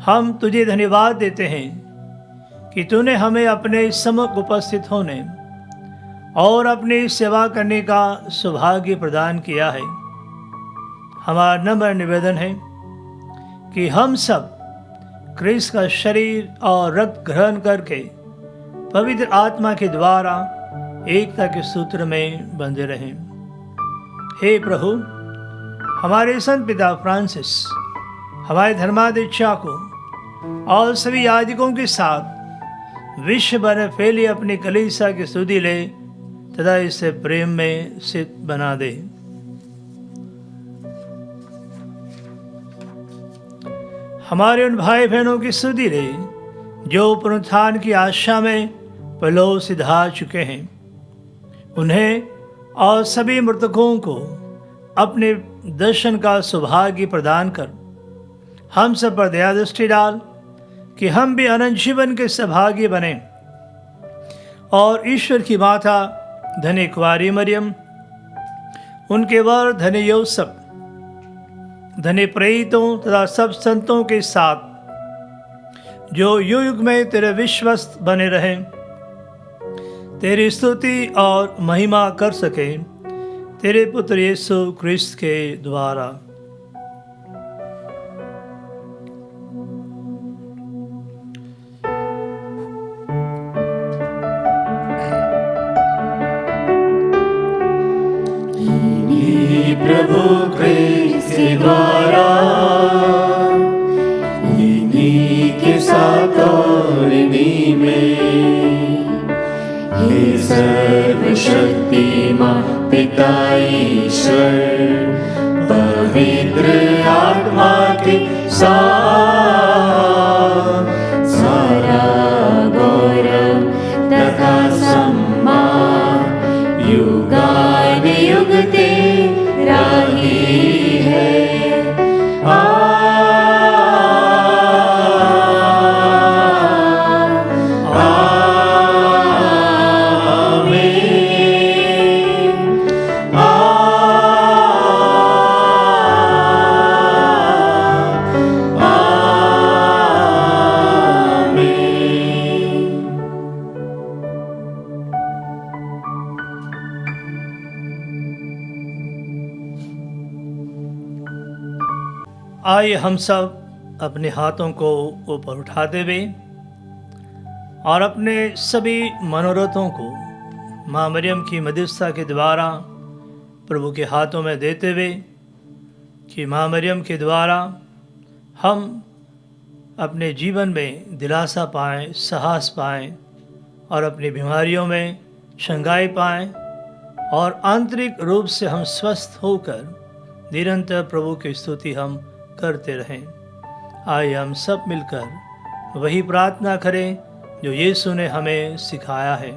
हम तुझे धन्यवाद देते हैं कि तूने हमें अपने सम्मुख उपस्थित होने और अपनी सेवा करने का सौभाग्य प्रदान किया है। हमारा नम्र निवेदन है कि हम सब क्रिस्त का शरीर और रक्त ग्रहण करके पवित्र आत्मा के द्वारा एकता के सूत्र में बंधे रहें। हे प्रभु, हमारे संत पिता फ्रांसिस, हमारे धर्माध्यक्षा को और सभी याजकों के साथ विश्व भर में फैली अपनी कलीसिया की स्तुति ले तथा इसे प्रेम में सिद्ध बना दे। हमारे उन भाई बहनों की स्तुति ले जो पुनरुत्थान की आशा में परलोक सिधा चुके हैं। उन्हें और सभी मृतकों को अपने दर्शन का सौभाग्य प्रदान कर हम सब पर दया दृष्टि डाल, कि हम भी अनंत जीवन के सौभाग्य बने और ईश्वर की माता धन्य कुंवारी मरियम, उनके वर धन्य यूसुफ, धन्य प्रेरितों तथा सब संतों के साथ जो युग युग में तेरे विश्वस्त बने रहें, तेरी स्तुति और महिमा कर सके तेरे पुत्र यीशु क्रिस्त के द्वारा। प्रभु क्रिस्त के द्वारा इन्हीं के साथ और इन्हीं में, हे सर्वशक्तिमान पिता ईश्वर, पवित्र आत्मा के साथ सारा गौरव तथा सम्मान युगानुयुग तेरा ही है। आइए हम सब अपने हाथों को ऊपर उठाते हुए और अपने सभी मनोरथों को माँ मरियम की मध्यस्थता के द्वारा प्रभु के हाथों में देते हुए कि माँ मरियम के द्वारा हम अपने जीवन में दिलासा पाएँ, साहस पाएँ और अपनी बीमारियों में शंगाई पाएँ और आंतरिक रूप से हम स्वस्थ होकर निरंतर प्रभु की स्तुति हम करते रहें। आइए हम सब मिलकर वही प्रार्थना करें जो यीशु ने हमें सिखाया है।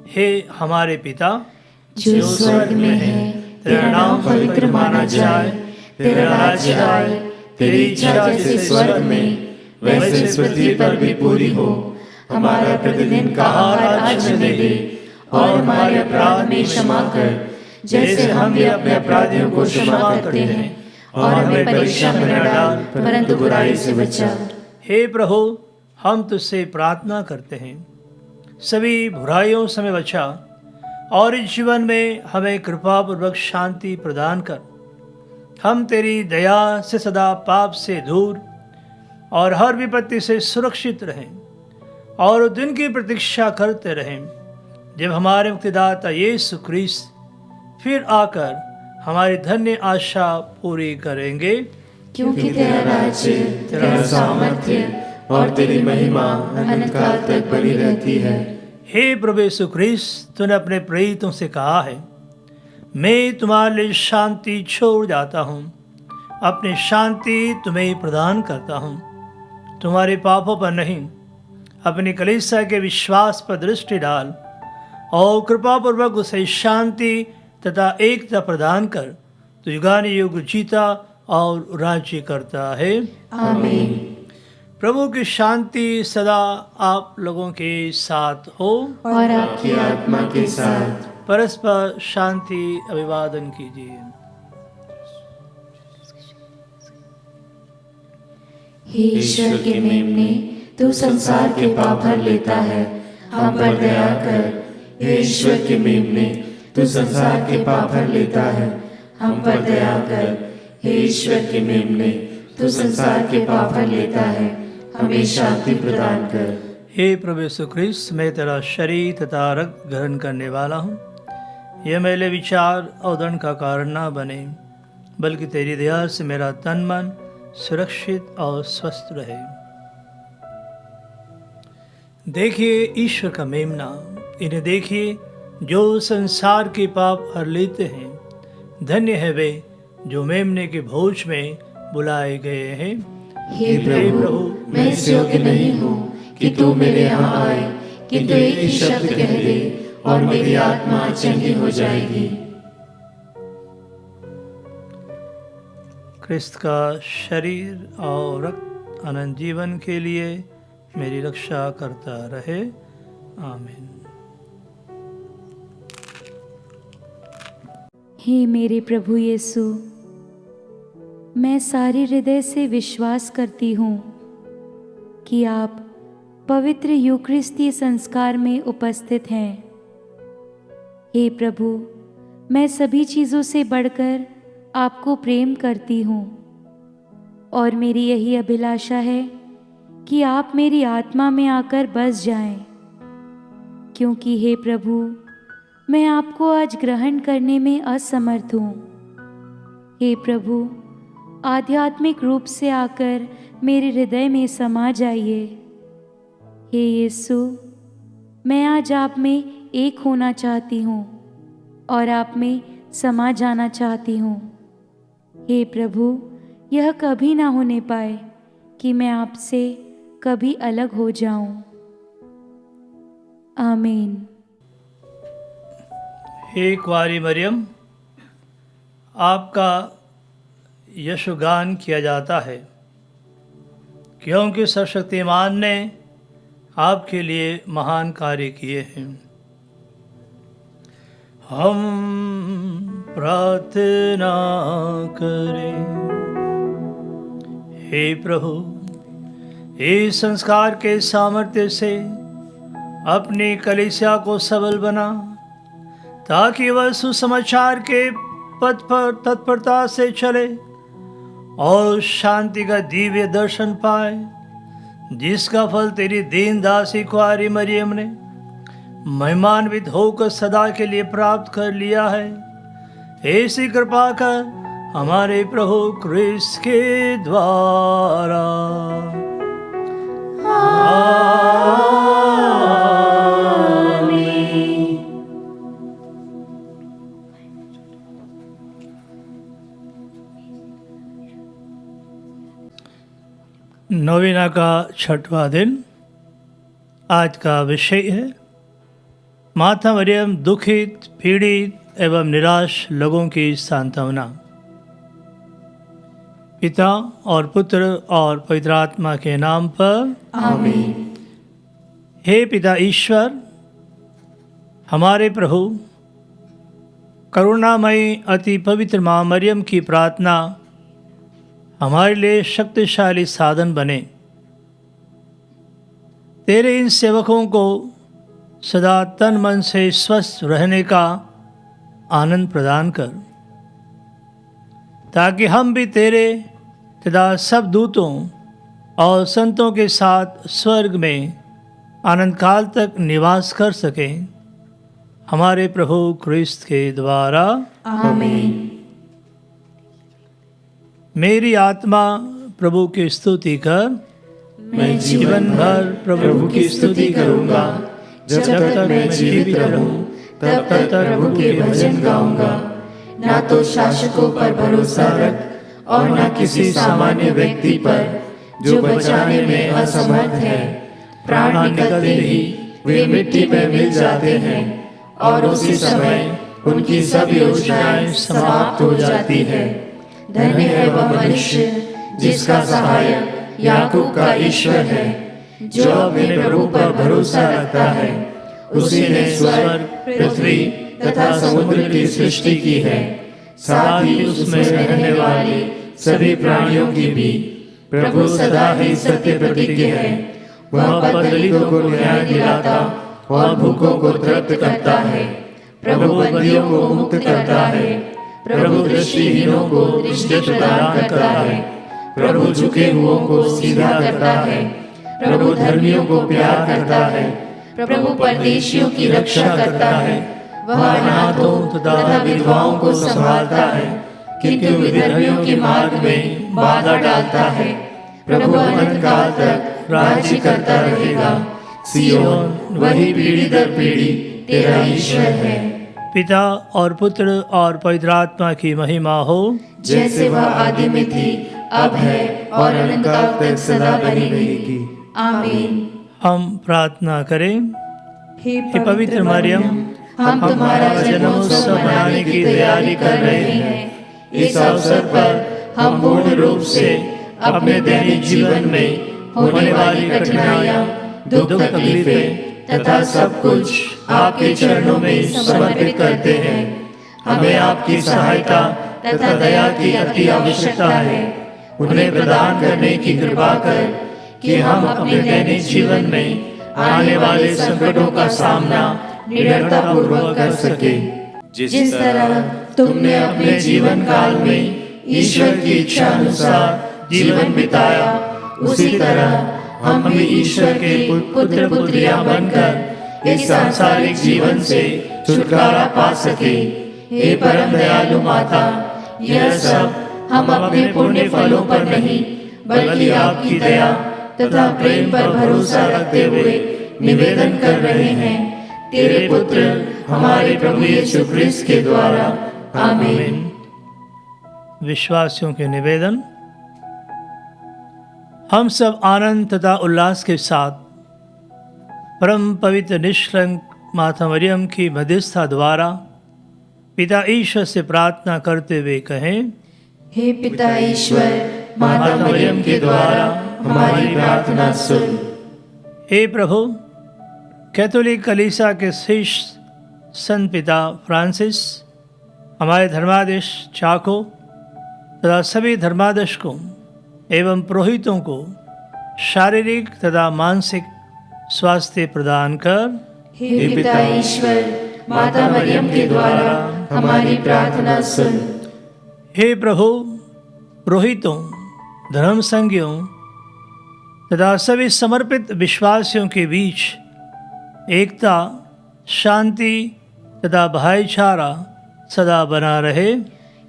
हे हमारे पिता जो स्वर्ग में है, तेरा नाम पवित्र माना जाए, तेरा राज्य आए, तेरी इच्छा जैसे स्वर्ग में वैसे इस पृथ्वी पर भी पूरी हो। हमारा प्रतिदिन का आहार आज हमें दे और हमारे अपराध में क्षमा कर जैसे हम भी अपने अपराधियों को क्षमा करते हैं, और हमें परीक्षा में न डाल परंतु बुराई से बचा। हे प्रभु, हम तुझसे प्रार्थना करते हैं, सभी बुराइयों से हमें बचा और इस जीवन में हमें कृपा पूर्वक शांति प्रदान कर। हम तेरी दया से सदा पाप से दूर और हर विपत्ति से सुरक्षित रहें और दिन की प्रतीक्षा करते रहें जब हमारे मुक्तिदाता यीशु ख्रीस्त फिर आकर हमारी धन्य आशा पूरी करेंगे। क्योंकि तेरा राज्य, तेरा सामर्थ्य और तेरी महिमा अनंतकाल तक बनी रहती है। हे प्रभु यीशु ख्रीस्त, तूने अपने प्रेरितों से कहा है, मैं तुम्हारे लिए शांति छोड़ जाता हूँ, अपनी शांति तुम्हें प्रदान करता हूँ। तुम्हारे पापों पर नहीं, अपनी कलीसिया के विश्वास पर दृष्टि डाल और कृपा पूर्वक उसे शांति तथा एकता प्रदान कर। तो युगानुयुग जीता और राज्य करता है। आमीन। प्रभु की शांति सदा आप लोगों के साथ हो और आपकी आत्मा के साथ। परस्पर शांति अभिवादन कीजिए। हे ईश्वर के मेमने, तू संसार के पाप भर लेता है, हम पर दया कर। हे ईश्वर के मेमने, तू संसार के पाप भर लेता है, हम पर दया कर। हे ईश्वर के मेमने, तू संसार के पाप भर लेता है, हमें शांति प्रदान कर। हे प्रभु यीशु ख्रीस्त, मैं तेरा शरीर तथा रक्त ग्रहण करने वाला हूँ। यह मेरे विचार और दंड का कारण ना बने, बल्कि तेरी दया से मेरा तन मन सुरक्षित और स्वस्थ रहे। देखिए ईश्वर का मेमना, इन्हें देखिए जो संसार के पाप हर लेते हैं। धन्य है वे जो मेमने के भोज में बुलाए गए हैं। हे प्रभु, मैं इस योग्य नहीं हूँ कि तू मेरे यहाँ आए, किंतु एक ही शब्द कह दे और मेरी आत्मा चंगी हो जाएगी। क्रिस्त का शरीर और रक्त अनंत जीवन के लिए मेरी रक्षा करता रहे। आमीन। हे मेरे प्रभु यीशु, मैं सारे हृदय से विश्वास करती हूँ कि आप पवित्र यूकरिस्तीय संस्कार में उपस्थित हैं। हे प्रभु, मैं सभी चीज़ों से बढ़कर आपको प्रेम करती हूँ और मेरी यही अभिलाषा है कि आप मेरी आत्मा में आकर बस जाएं, क्योंकि हे प्रभु, मैं आपको आज ग्रहण करने में असमर्थ हूँ। हे प्रभु, आध्यात्मिक रूप से आकर मेरे हृदय में समा जाइए। हे यीशु, मैं आज आप में एक होना चाहती हूँ और आप में समा जाना चाहती हूँ। हे प्रभु, यह कभी ना होने पाए कि मैं आपसे कभी अलग हो जाऊं। आमीन। हे कुंवारी मरियम, आपका यशोगान किया जाता है, क्योंकि सर्वशक्तिमान ने आपके लिए महान कार्य किए हैं। हम प्रार्थना करें। हे प्रभु, इस संस्कार के सामर्थ्य से अपनी कलीसिया को सबल बना, ताकि वह सुसमाचार के पथ पर तत्परता से चले और शांति का दिव्य दर्शन पाए, जिसका फल तेरी दीन दासी कुआरी मरियम ने महिमान्वित होकर सदा के लिए प्राप्त कर लिया है। ऐसी कृपा कर हमारे प्रभु क्रिस्त के द्वारा। नवीना का छठवां दिन। आज का विषय है माता मरियम दुखित, पीड़ित एवं निराश लोगों की सांत्वना। पिता और पुत्र और पवित्र आत्मा के नाम पर आमीन। हे पिता ईश्वर, हमारे प्रभु, करुणामयी अति पवित्र माँ मरियम की प्रार्थना हमारे लिए शक्तिशाली साधन बने। तेरे इन सेवकों को सदा तन मन से स्वस्थ रहने का आनंद प्रदान कर, ताकि हम भी तेरे तथा सब दूतों और संतों के साथ स्वर्ग में आनंद काल तक निवास कर सकें। हमारे प्रभु क्रिस्त के द्वारा आमीन। मेरी आत्मा प्रभु की स्तुति कर, मैं जीवन भर प्रभु की स्तुति करूंगा। जब तक मैं जीवित रहूं, तब तक प्रभु के भजन गाऊंगा। ना तो शासकों पर भरोसा रख और न किसी सामान्य व्यक्ति पर जो बचाने में असमर्थ है। प्राण निकलते ही वे मिट्टी में मिल जाते हैं और उसी समय उनकी सब योजनाएं समाप्त हो जाती है। धन्य है वह मनुष्य जिसका सहायक याकूब का ईश्वर है, जो अपने प्रभु पर भरोसा रखता है। उसी ने स्वर्ग, पृथ्वी तथा समुद्र की सृष्टि की है, साथ ही उसमें रहने वाले सभी प्राणियों की भी। प्रभु सदा ही सत्य प्रतिज्ञ है। वह पददलितों को न्याय दिलाता और भूखों को तृप्त करता है। प्रभु बंदियों को मुक्त करता है। प्रभु दृष्टिहीनों को दृष्टि प्रदान करता है। प्रभु झुके हुओं को सीधा करता है। प्रभु धर्मियों को प्यार करता है। प्रभु परदेशियों की रक्षा करता है। वह अनाथों तथा विधवाओं को संभालता है, किंतु विधर्मियों के मार्ग में बाधा डालता है। प्रभु अनंत काल तक राज्य करता रहेगा। सियोन वही पीढ़ी दर पीढ़ी तेरा ईश्वर है। पिता और पुत्र और पवित्र आत्मा की महिमा हो, जैसे वह आदि में थी, अब है और अनंत काल तक सदा बनी रहेगी। आमीन। हम प्रार्थना करें। हे हे पवित्र मरियम, हम तुम्हारा जन्मोत्सव मनाने की तैयारी कर रहे हैं। इस अवसर पर हम पूर्ण रूप से अपने दैनिक जीवन में होने वाली कठिनाइयाँ, दुख तकलीफें तथा सब कुछ आपके चरणों में समर्पित करते हैं। हमें आपकी सहायता तथा दया की अति आवश्यकता है। उन्हें प्रदान करने की कृपा कर कि हम अपने दैनिक जीवन में आने वाले संकटों का सामना निडरता पूर्वक कर सके। जिस तरह तुमने अपने जीवन काल में ईश्वर की इच्छा अनुसार जीवन बिताया, उसी तरह हम भी ईश्वर के पुत्र पुत्रियां बनकर इस सांसारिक जीवन से छुटकारा पा सके। हे परम दयालु माता, यह सब हम अपने पुण्य फलों पर नहीं, बल्कि आपकी दया तथा प्रेम पर भरोसा रखते हुए निवेदन कर रहे हैं। तेरे पुत्र हमारे प्रभु यीशु क्रिस्त के द्वारा। आमीन। विश्वासियों के निवेदन। हम सब आनंद तथा उल्लास के साथ परम पवित्र निष्कलंक माता मरियम की मध्यस्थता द्वारा पिता ईश्वर से प्रार्थना करते हुए कहें। हे पिता ईश्वर, माता मरियम के द्वारा हमारी प्रार्थना सुन। हे प्रभु, कैथोलिक कलीसिया के शीर्ष संत पिता फ्रांसिस, हमारे धर्माध्यक्ष चाको तथा सभी धर्माध्यक्षों एवं पुरोहितों को शारीरिक तथा मानसिक स्वास्थ्य प्रदान कर। हे पिता ईश्वर, माता मरियम के द्वारा हमारी प्रार्थना सुन। हे प्रभु, पुरोहितों, धर्म संज्ञों तथा सभी समर्पित विश्वासियों के बीच एकता, शांति तथा भाईचारा सदा बना रहे।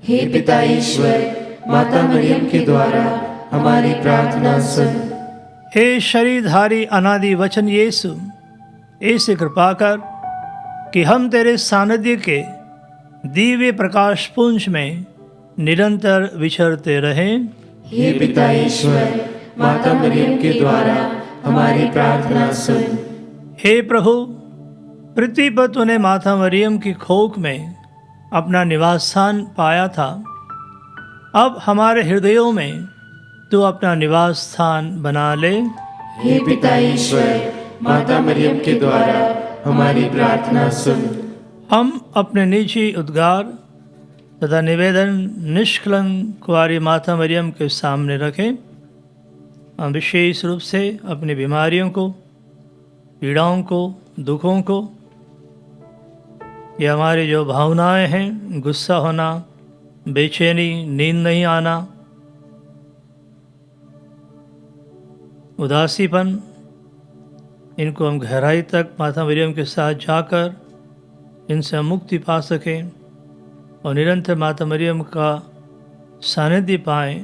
हे पिता ईश्वर, माता मरियम के द्वारा हमारी प्रार्थना सुन। हे शरीरधारी अनादि वचन यीशु, ऐसे कृपा कर कि हम तेरे सानिध्य के दिव्य प्रकाश पुंज में निरंतर विचरते रहें। हे पिता ईश्वर, माता मरियम के द्वारा हमारी प्रार्थना सुन। हे प्रभु, पृथ्वी पर तूने माता मरियम की खोख में अपना निवास स्थान पाया था। अब हमारे हृदयों में तू अपना निवास स्थान बना ले। हे पिता ईश्वर, माता मरियम के द्वारा हमारी प्रार्थना सुन। हम अपने निजी उद्गार तथा निवेदन निष्कलंक कुंवारी माता मरियम के सामने रखें। हम विशेष रूप से अपनी बीमारियों को, पीड़ाओं को, दुखों को, ये हमारी जो भावनाएं हैं, गुस्सा होना, बेचैनी, नींद नहीं आना, उदासीपन, इनको हम गहराई तक माता मरियम के साथ जाकर इनसे हम मुक्ति पा सकें और निरंतर माता मरियम का सानिध्य पाएं।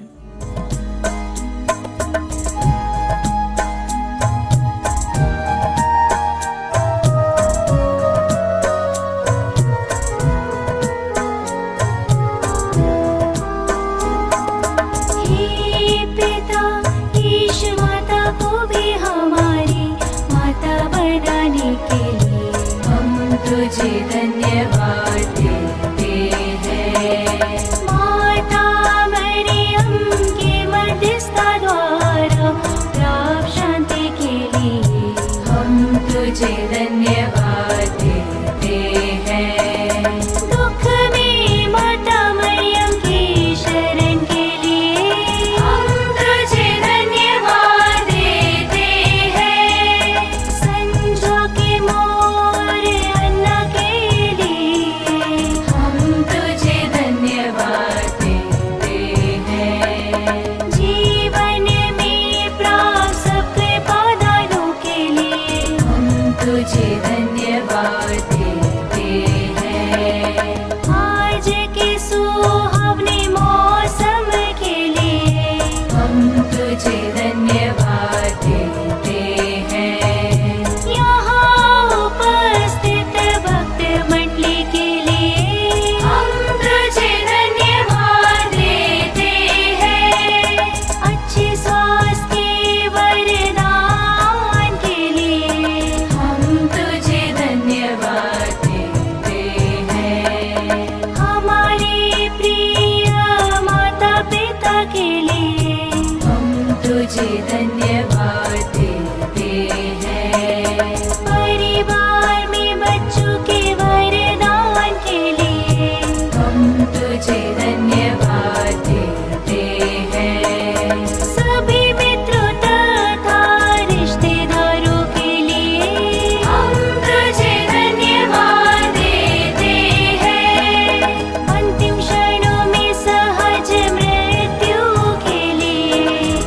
तुझे धन्यवाद देते हैं। माता मरियम के मध्यस्थता द्वारा प्राप्त शांति के लिए हम तुझे धन्यवाद देते हैं। दुख में माता मरियम की शरण के लिए हम तुझे धन्यवाद देते हैं। संजो के मोर हम तुझे धन्यवाद देते हैं। जीवन में प्राप्त सब कृपादानों के लिए हम तुझे धन्यवाद देते हैं। आज के सुहावने मौसम के लिए हम तुझे धन्यवाद देते हैं। यहाँ उपस्थित भक्त मंडली के लिए हम तुझे धन्यवाद देते हैं। अच्छे स्वास्थ्य वरदान के लिए हम तुझे धन्यवाद देते हैं। हमारे प्रिय माता पिता के लिए हम तुझे धन्यवाद देते हैं। परिवार में बच्चों के वरदान के लिए हम तुझे धन्यवाद देते हैं। सभी मित्रों तथा रिश्तेदारों के लिए हम तुझे धन्यवाद देते हैं। अंतिम क्षणों में सहज मृत्यु के लिए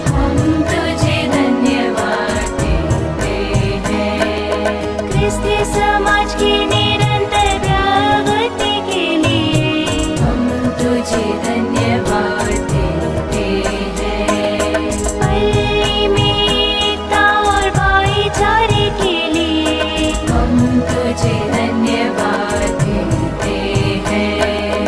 हम तुझे धन्यवाद देते हैं। क्रिस्ती समाज की निरंतर प्रगति के लिए हम तुझे धन्यवाद देते हैं। पल्ली में एकता और भाईचारे के लिए हम तुझे धन्यवाद देते हैं।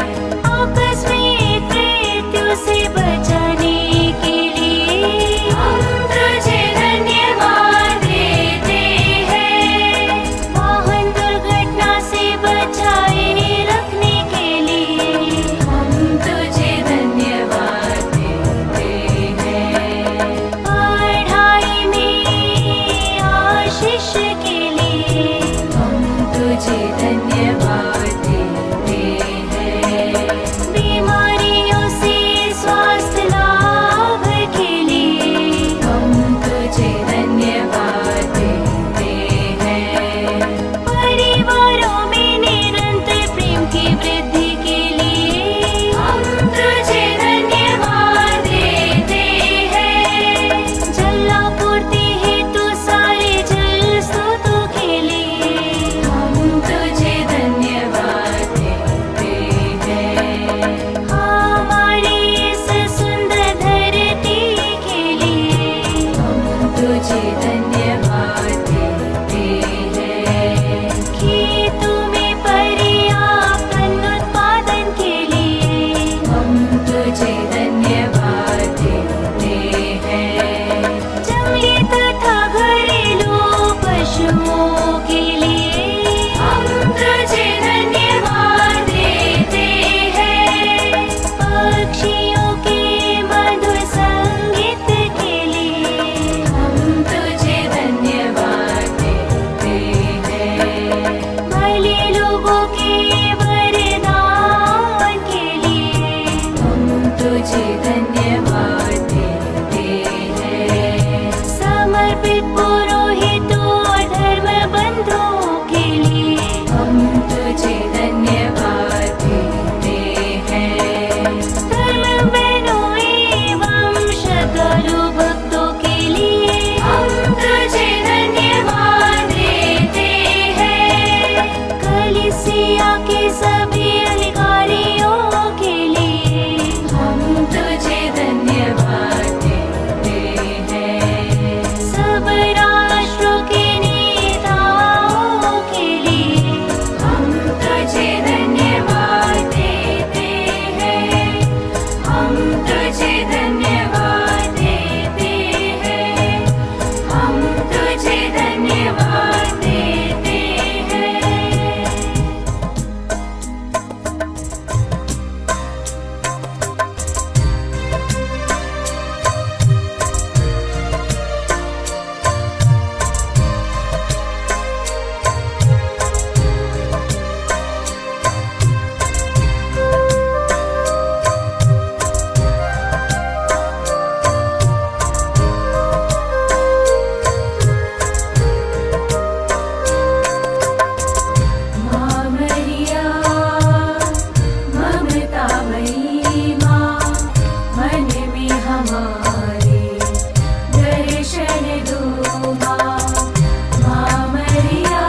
आपस में मृत्यु से बचाने के लिए हम तुझे धन्यवाद देते हैं। वाहन दुर्घटना से बचाए रखने के लिए हम तुझे धन्यवाद देते हैं। पढ़ाई में आशीष के लिए हम तुझे धन्यवाद देते हैं। बीमारियों से स्वास्थ्य लाभ के लिए हम तुझे धन्यवाद देते हैं। परिवारों में निरंतर प्रेम की वृद्धि के लिए हम तुझे धन्यवाद तुझे धन्यवाद देते हैं। समर्पित पुरोहितों और धर्म बंधुओं के लिए हम तुझे धन्यवाद देते हैं। धर्म बहनों एवं श्रद्धालु भक्तों के लिए हम तुझे धन्यवाद देते हैं। कलीसिया के सभी अधिकारियों के लिए हम तुझे धन्यवाद देते हैं। सब राष्ट्रों के नेताओं के लिए हम तुझे धन्यवाद देते हैं। हम तुझे धन्यवाद देते हैं। हम तुझे धन्यवाद देते हैं। माँ मरिया ममतामयी माँ, मन में हमारे दर्शन दो माँ। माँ मरिया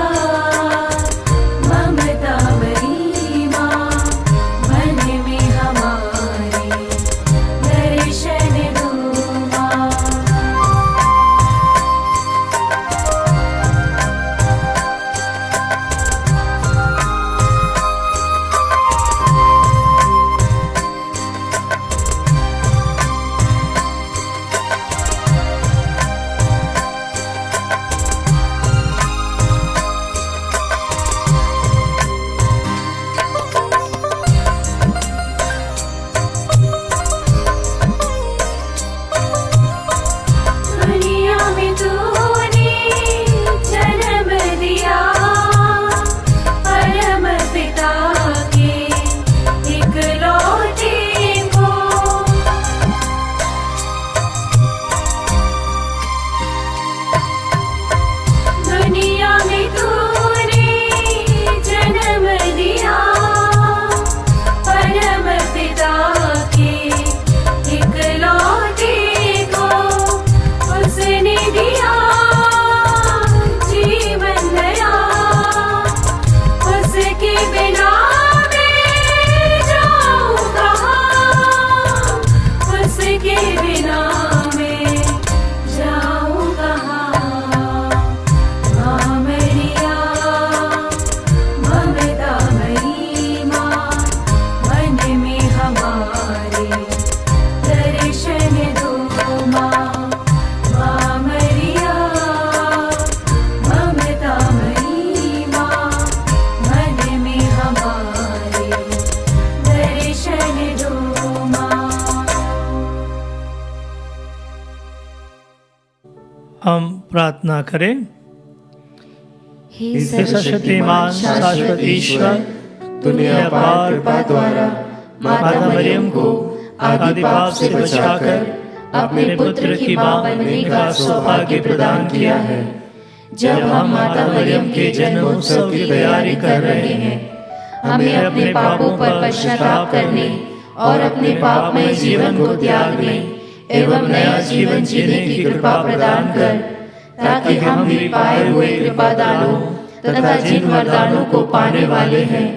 ममतामयी माँ, मन में हमारे दर्शन दो माँ। दुनिया में तूने जन्म दिया परम पिता के इकलौते को। दुनिया में तूने जन्म दिया परम पिता के इकलौते को। उसने दिया जीवन नया, उसके बिना मैं जाऊँ कहाँ। उसके बिना मैं जाऊँ कहाँ। माँ मरिया ममतामयी माँ, मन में हमारे दर्शन दो माँ। माँ मरिया ममतामयी माँ, मन में हमारे दर्शन दो माँ। हम प्रार्थना करें। हे हे शक्तिमान शाश्वत ईश्वर, तूने अपार कृपा द्वारा माता मरियम को आदि पाप से बचाकर अपने पुत्र की मां बनने का सौभाग्य प्रदान किया है। जब हम माता मरियम के जन्म उत्सव की तैयारी कर रहे हैं, हमें अपने पापों पर पश्चाताप करने और अपने पापमय जीवन को त्यागने एवं नया जीवन जीने की कृपा प्रदान कर, ताकि हम भी पाए हुए कृपा दानों तथा जिन वरदानों को पाने वाले हैं,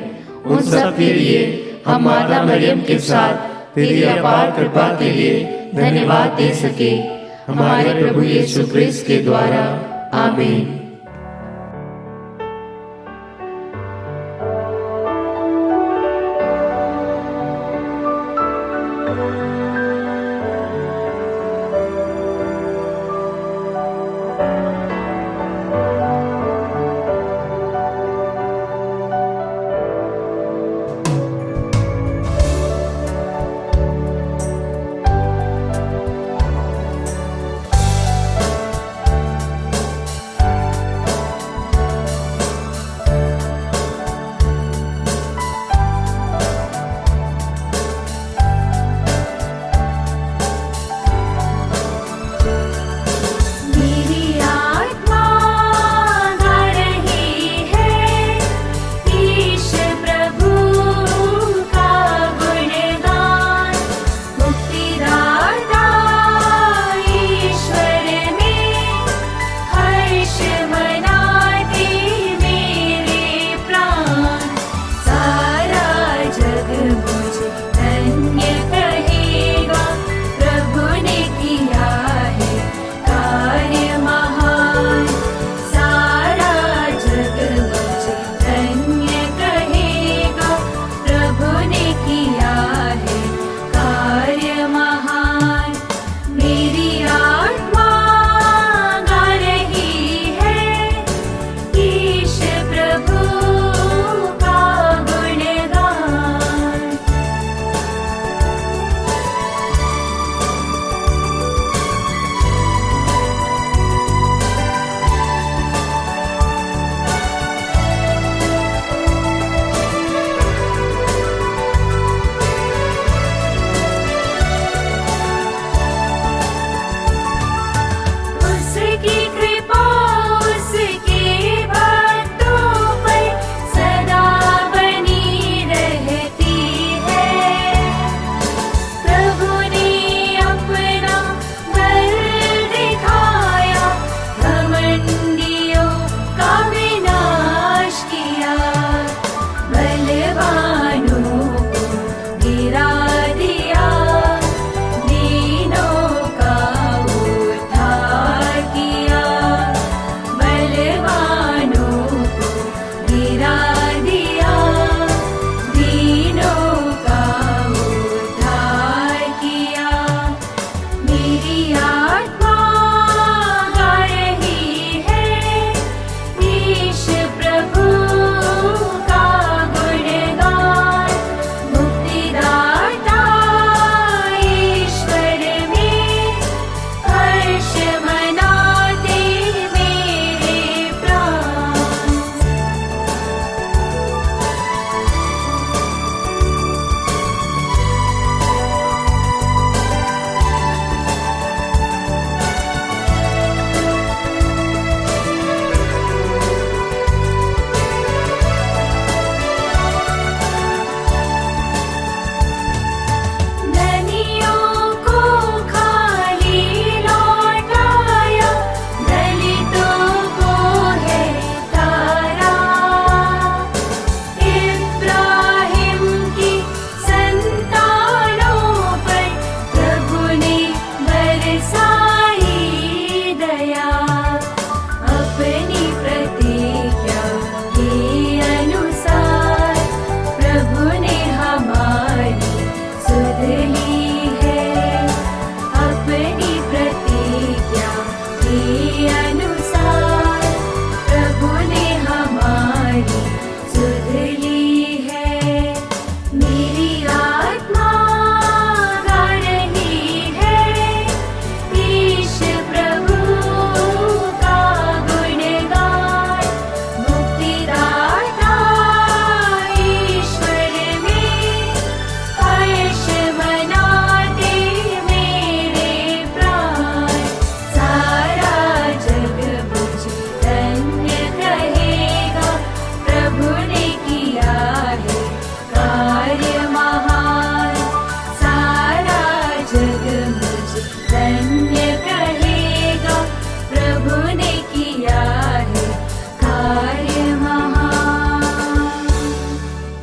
उन सब के लिए हम माता मरियम के साथ तेरी अपार कृपा के लिए धन्यवाद दे सके। हमारे प्रभु यीशु क्रिस्त के द्वारा, आमीन।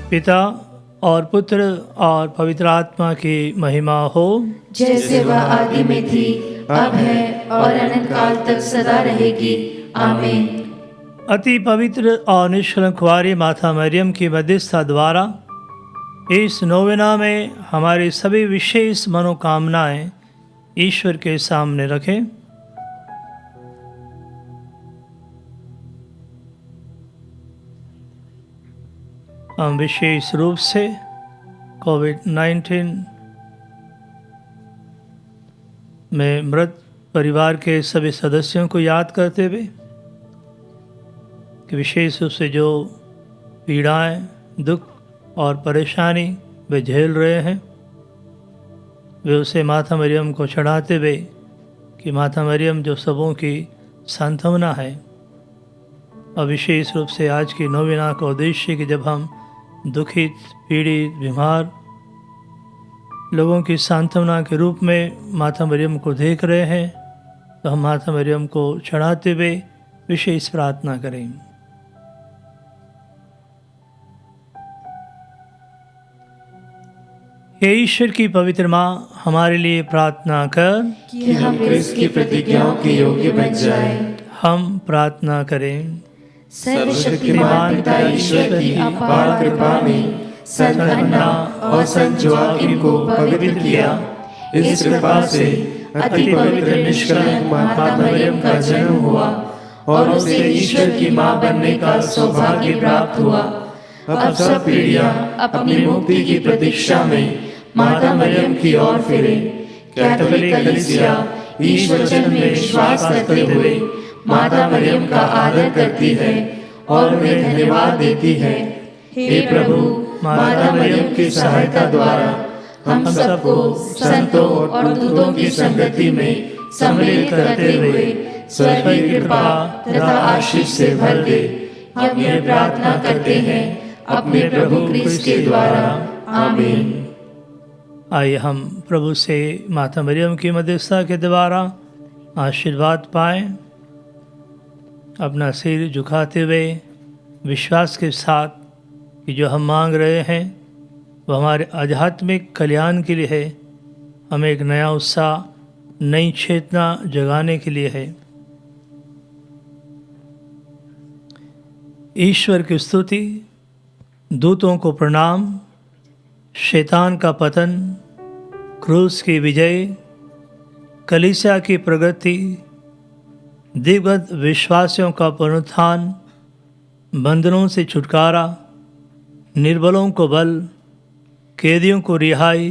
पिता और पुत्र और पवित्र आत्मा की महिमा हो, जैसे वह आदि में थी, अब है और अनंत काल तक सदा रहेगी। आमीन। अति पवित्र और निष्कलंक कुंवारी माता मरियम की मध्यस्थता द्वारा इस नोवेना में हमारी सभी विशेष मनोकामनाएं ईश्वर के सामने रखें। हम विशेष रूप से कोविड-19 में मृत परिवार के सभी सदस्यों को याद करते हुए कि विशेष रूप से जो पीड़ाएं, दुख और परेशानी वे झेल रहे हैं, वे उसे माता मरियम को चढ़ाते हुए कि माता मरियम जो सबों की सांत्वना है। और विशेष रूप से आज की नोवेना का उद्देश्य कि जब हम दुखित, पीड़ित, बीमार लोगों की सांत्वना के रूप में माता मरियम को देख रहे हैं, तो हम माता मरियम को चढ़ाते हुए विशेष प्रार्थना करें। हे ईश्वर की पवित्र माँ, हमारे लिए प्रार्थना कर कि हम क्रिस्त की प्रतिज्ञाओं के योग्य बन जाएं। हम प्रार्थना करें। सर्वशक्तिमान पिता ईश्वर की अपार कृपा ने संत अन्ना और संत जोआकिम को पवित्र किया। इस कृपा से अति पवित्र निष्कलंक माता मरियम का जन्म हुआ और उसे ईश्वर की माँ बनने का सौभाग्य प्राप्त हुआ। अब सब पीढ़ियां अपनी मुक्ति की प्रतीक्षा में माता मरियम की ओर फिरे। कैथोलिक कलीसिया ईश्वर वचन में विश्वास करते हुए माता मरियम का आदर करती है और उन्हें धन्यवाद देती है। हे प्रभु, माता मरियम की सहायता द्वारा हम सबको संतों और दूतों की संगति में सम्मिलित करते हुए स्वर्ग की कृपा तथा आशीष से भर दे। हम यह प्रार्थना करते हैं अपने प्रभु क्रिस्त के द्वारा। आमीन। आइए हम प्रभु से माता मरियम की मध्यस्थता के द्वारा आशीर्वाद पाएं। अपना सिर झुकाते हुए विश्वास के साथ कि जो हम मांग रहे हैं वो हमारे आध्यात्मिक कल्याण के लिए है, हमें एक नया उत्साह, नई चेतना जगाने के लिए है। ईश्वर की स्तुति, दूतों को प्रणाम, शैतान का पतन, क्रूस की विजय, कलीसिया की प्रगति, दिवगत विश्वासियों का पुनरुत्थान, बंधनों से छुटकारा, निर्बलों को बल, कैदियों को रिहाई,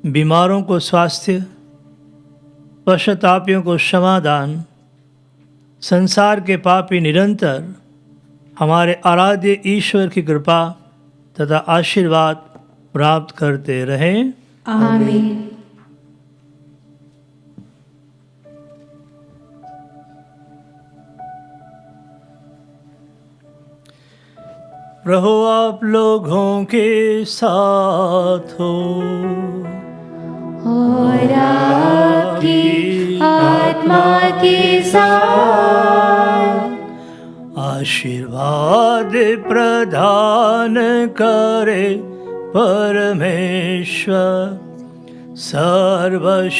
बीमारों को स्वास्थ्य, पश्चातापियों को क्षमादान, संसार के पापी निरंतर हमारे आराध्य ईश्वर की कृपा तथा आशीर्वाद प्राप्त करते रहें। आमीन। प्रभु आप लोगों के साथ हो और आपकी आत्मा के साथ। आशीर्वाद प्रदान करे परमेश्वर सर्वशक्तिमान,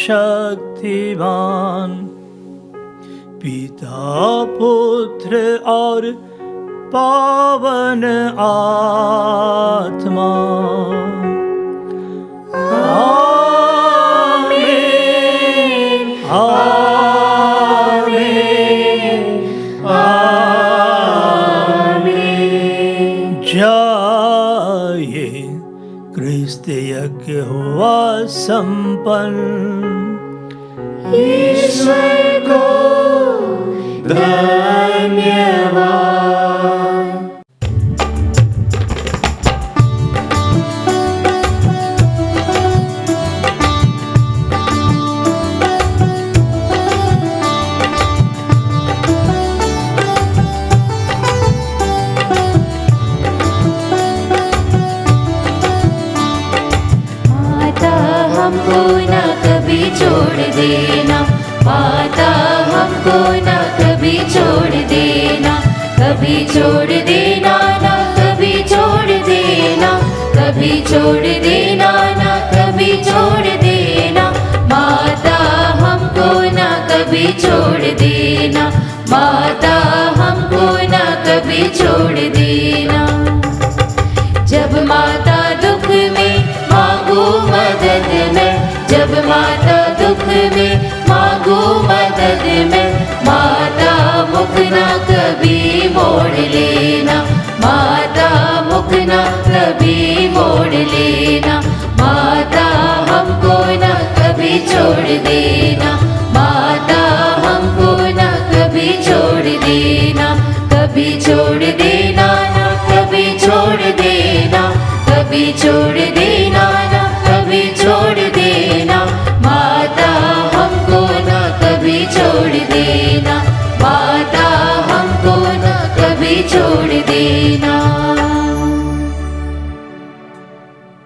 पिता, पुत्र और पावन आत्मा। आमीन, आमीन, आमीन। जाइए, क्रिस्त यज्ञ हुआ संपन्न। ईश्वर को धन्यवाद। हमको न कभी छोड़ देना, माता हमको न कभी छोड़ देना, कभी छोड़ देना, न कभी छोड़ देना। कभी छोड़ देना, ना कभी छोड़ देना। माता हमको ना कभी छोड़ देना, माता हमको ना कभी छोड़ देना। जब माता दुख में मांगू मदद में, जब माता दुख में मांगू मदद में, माता मुख ना कभी मोड़ लेना, माता मुख ना कभी मोड़ लेना। माता हमको ना कभी छोड़ देना, माता हमको ना कभी छोड़ देना। कभी छोड़ देना, ना कभी छोड़ देना, कभी छोड़ देना,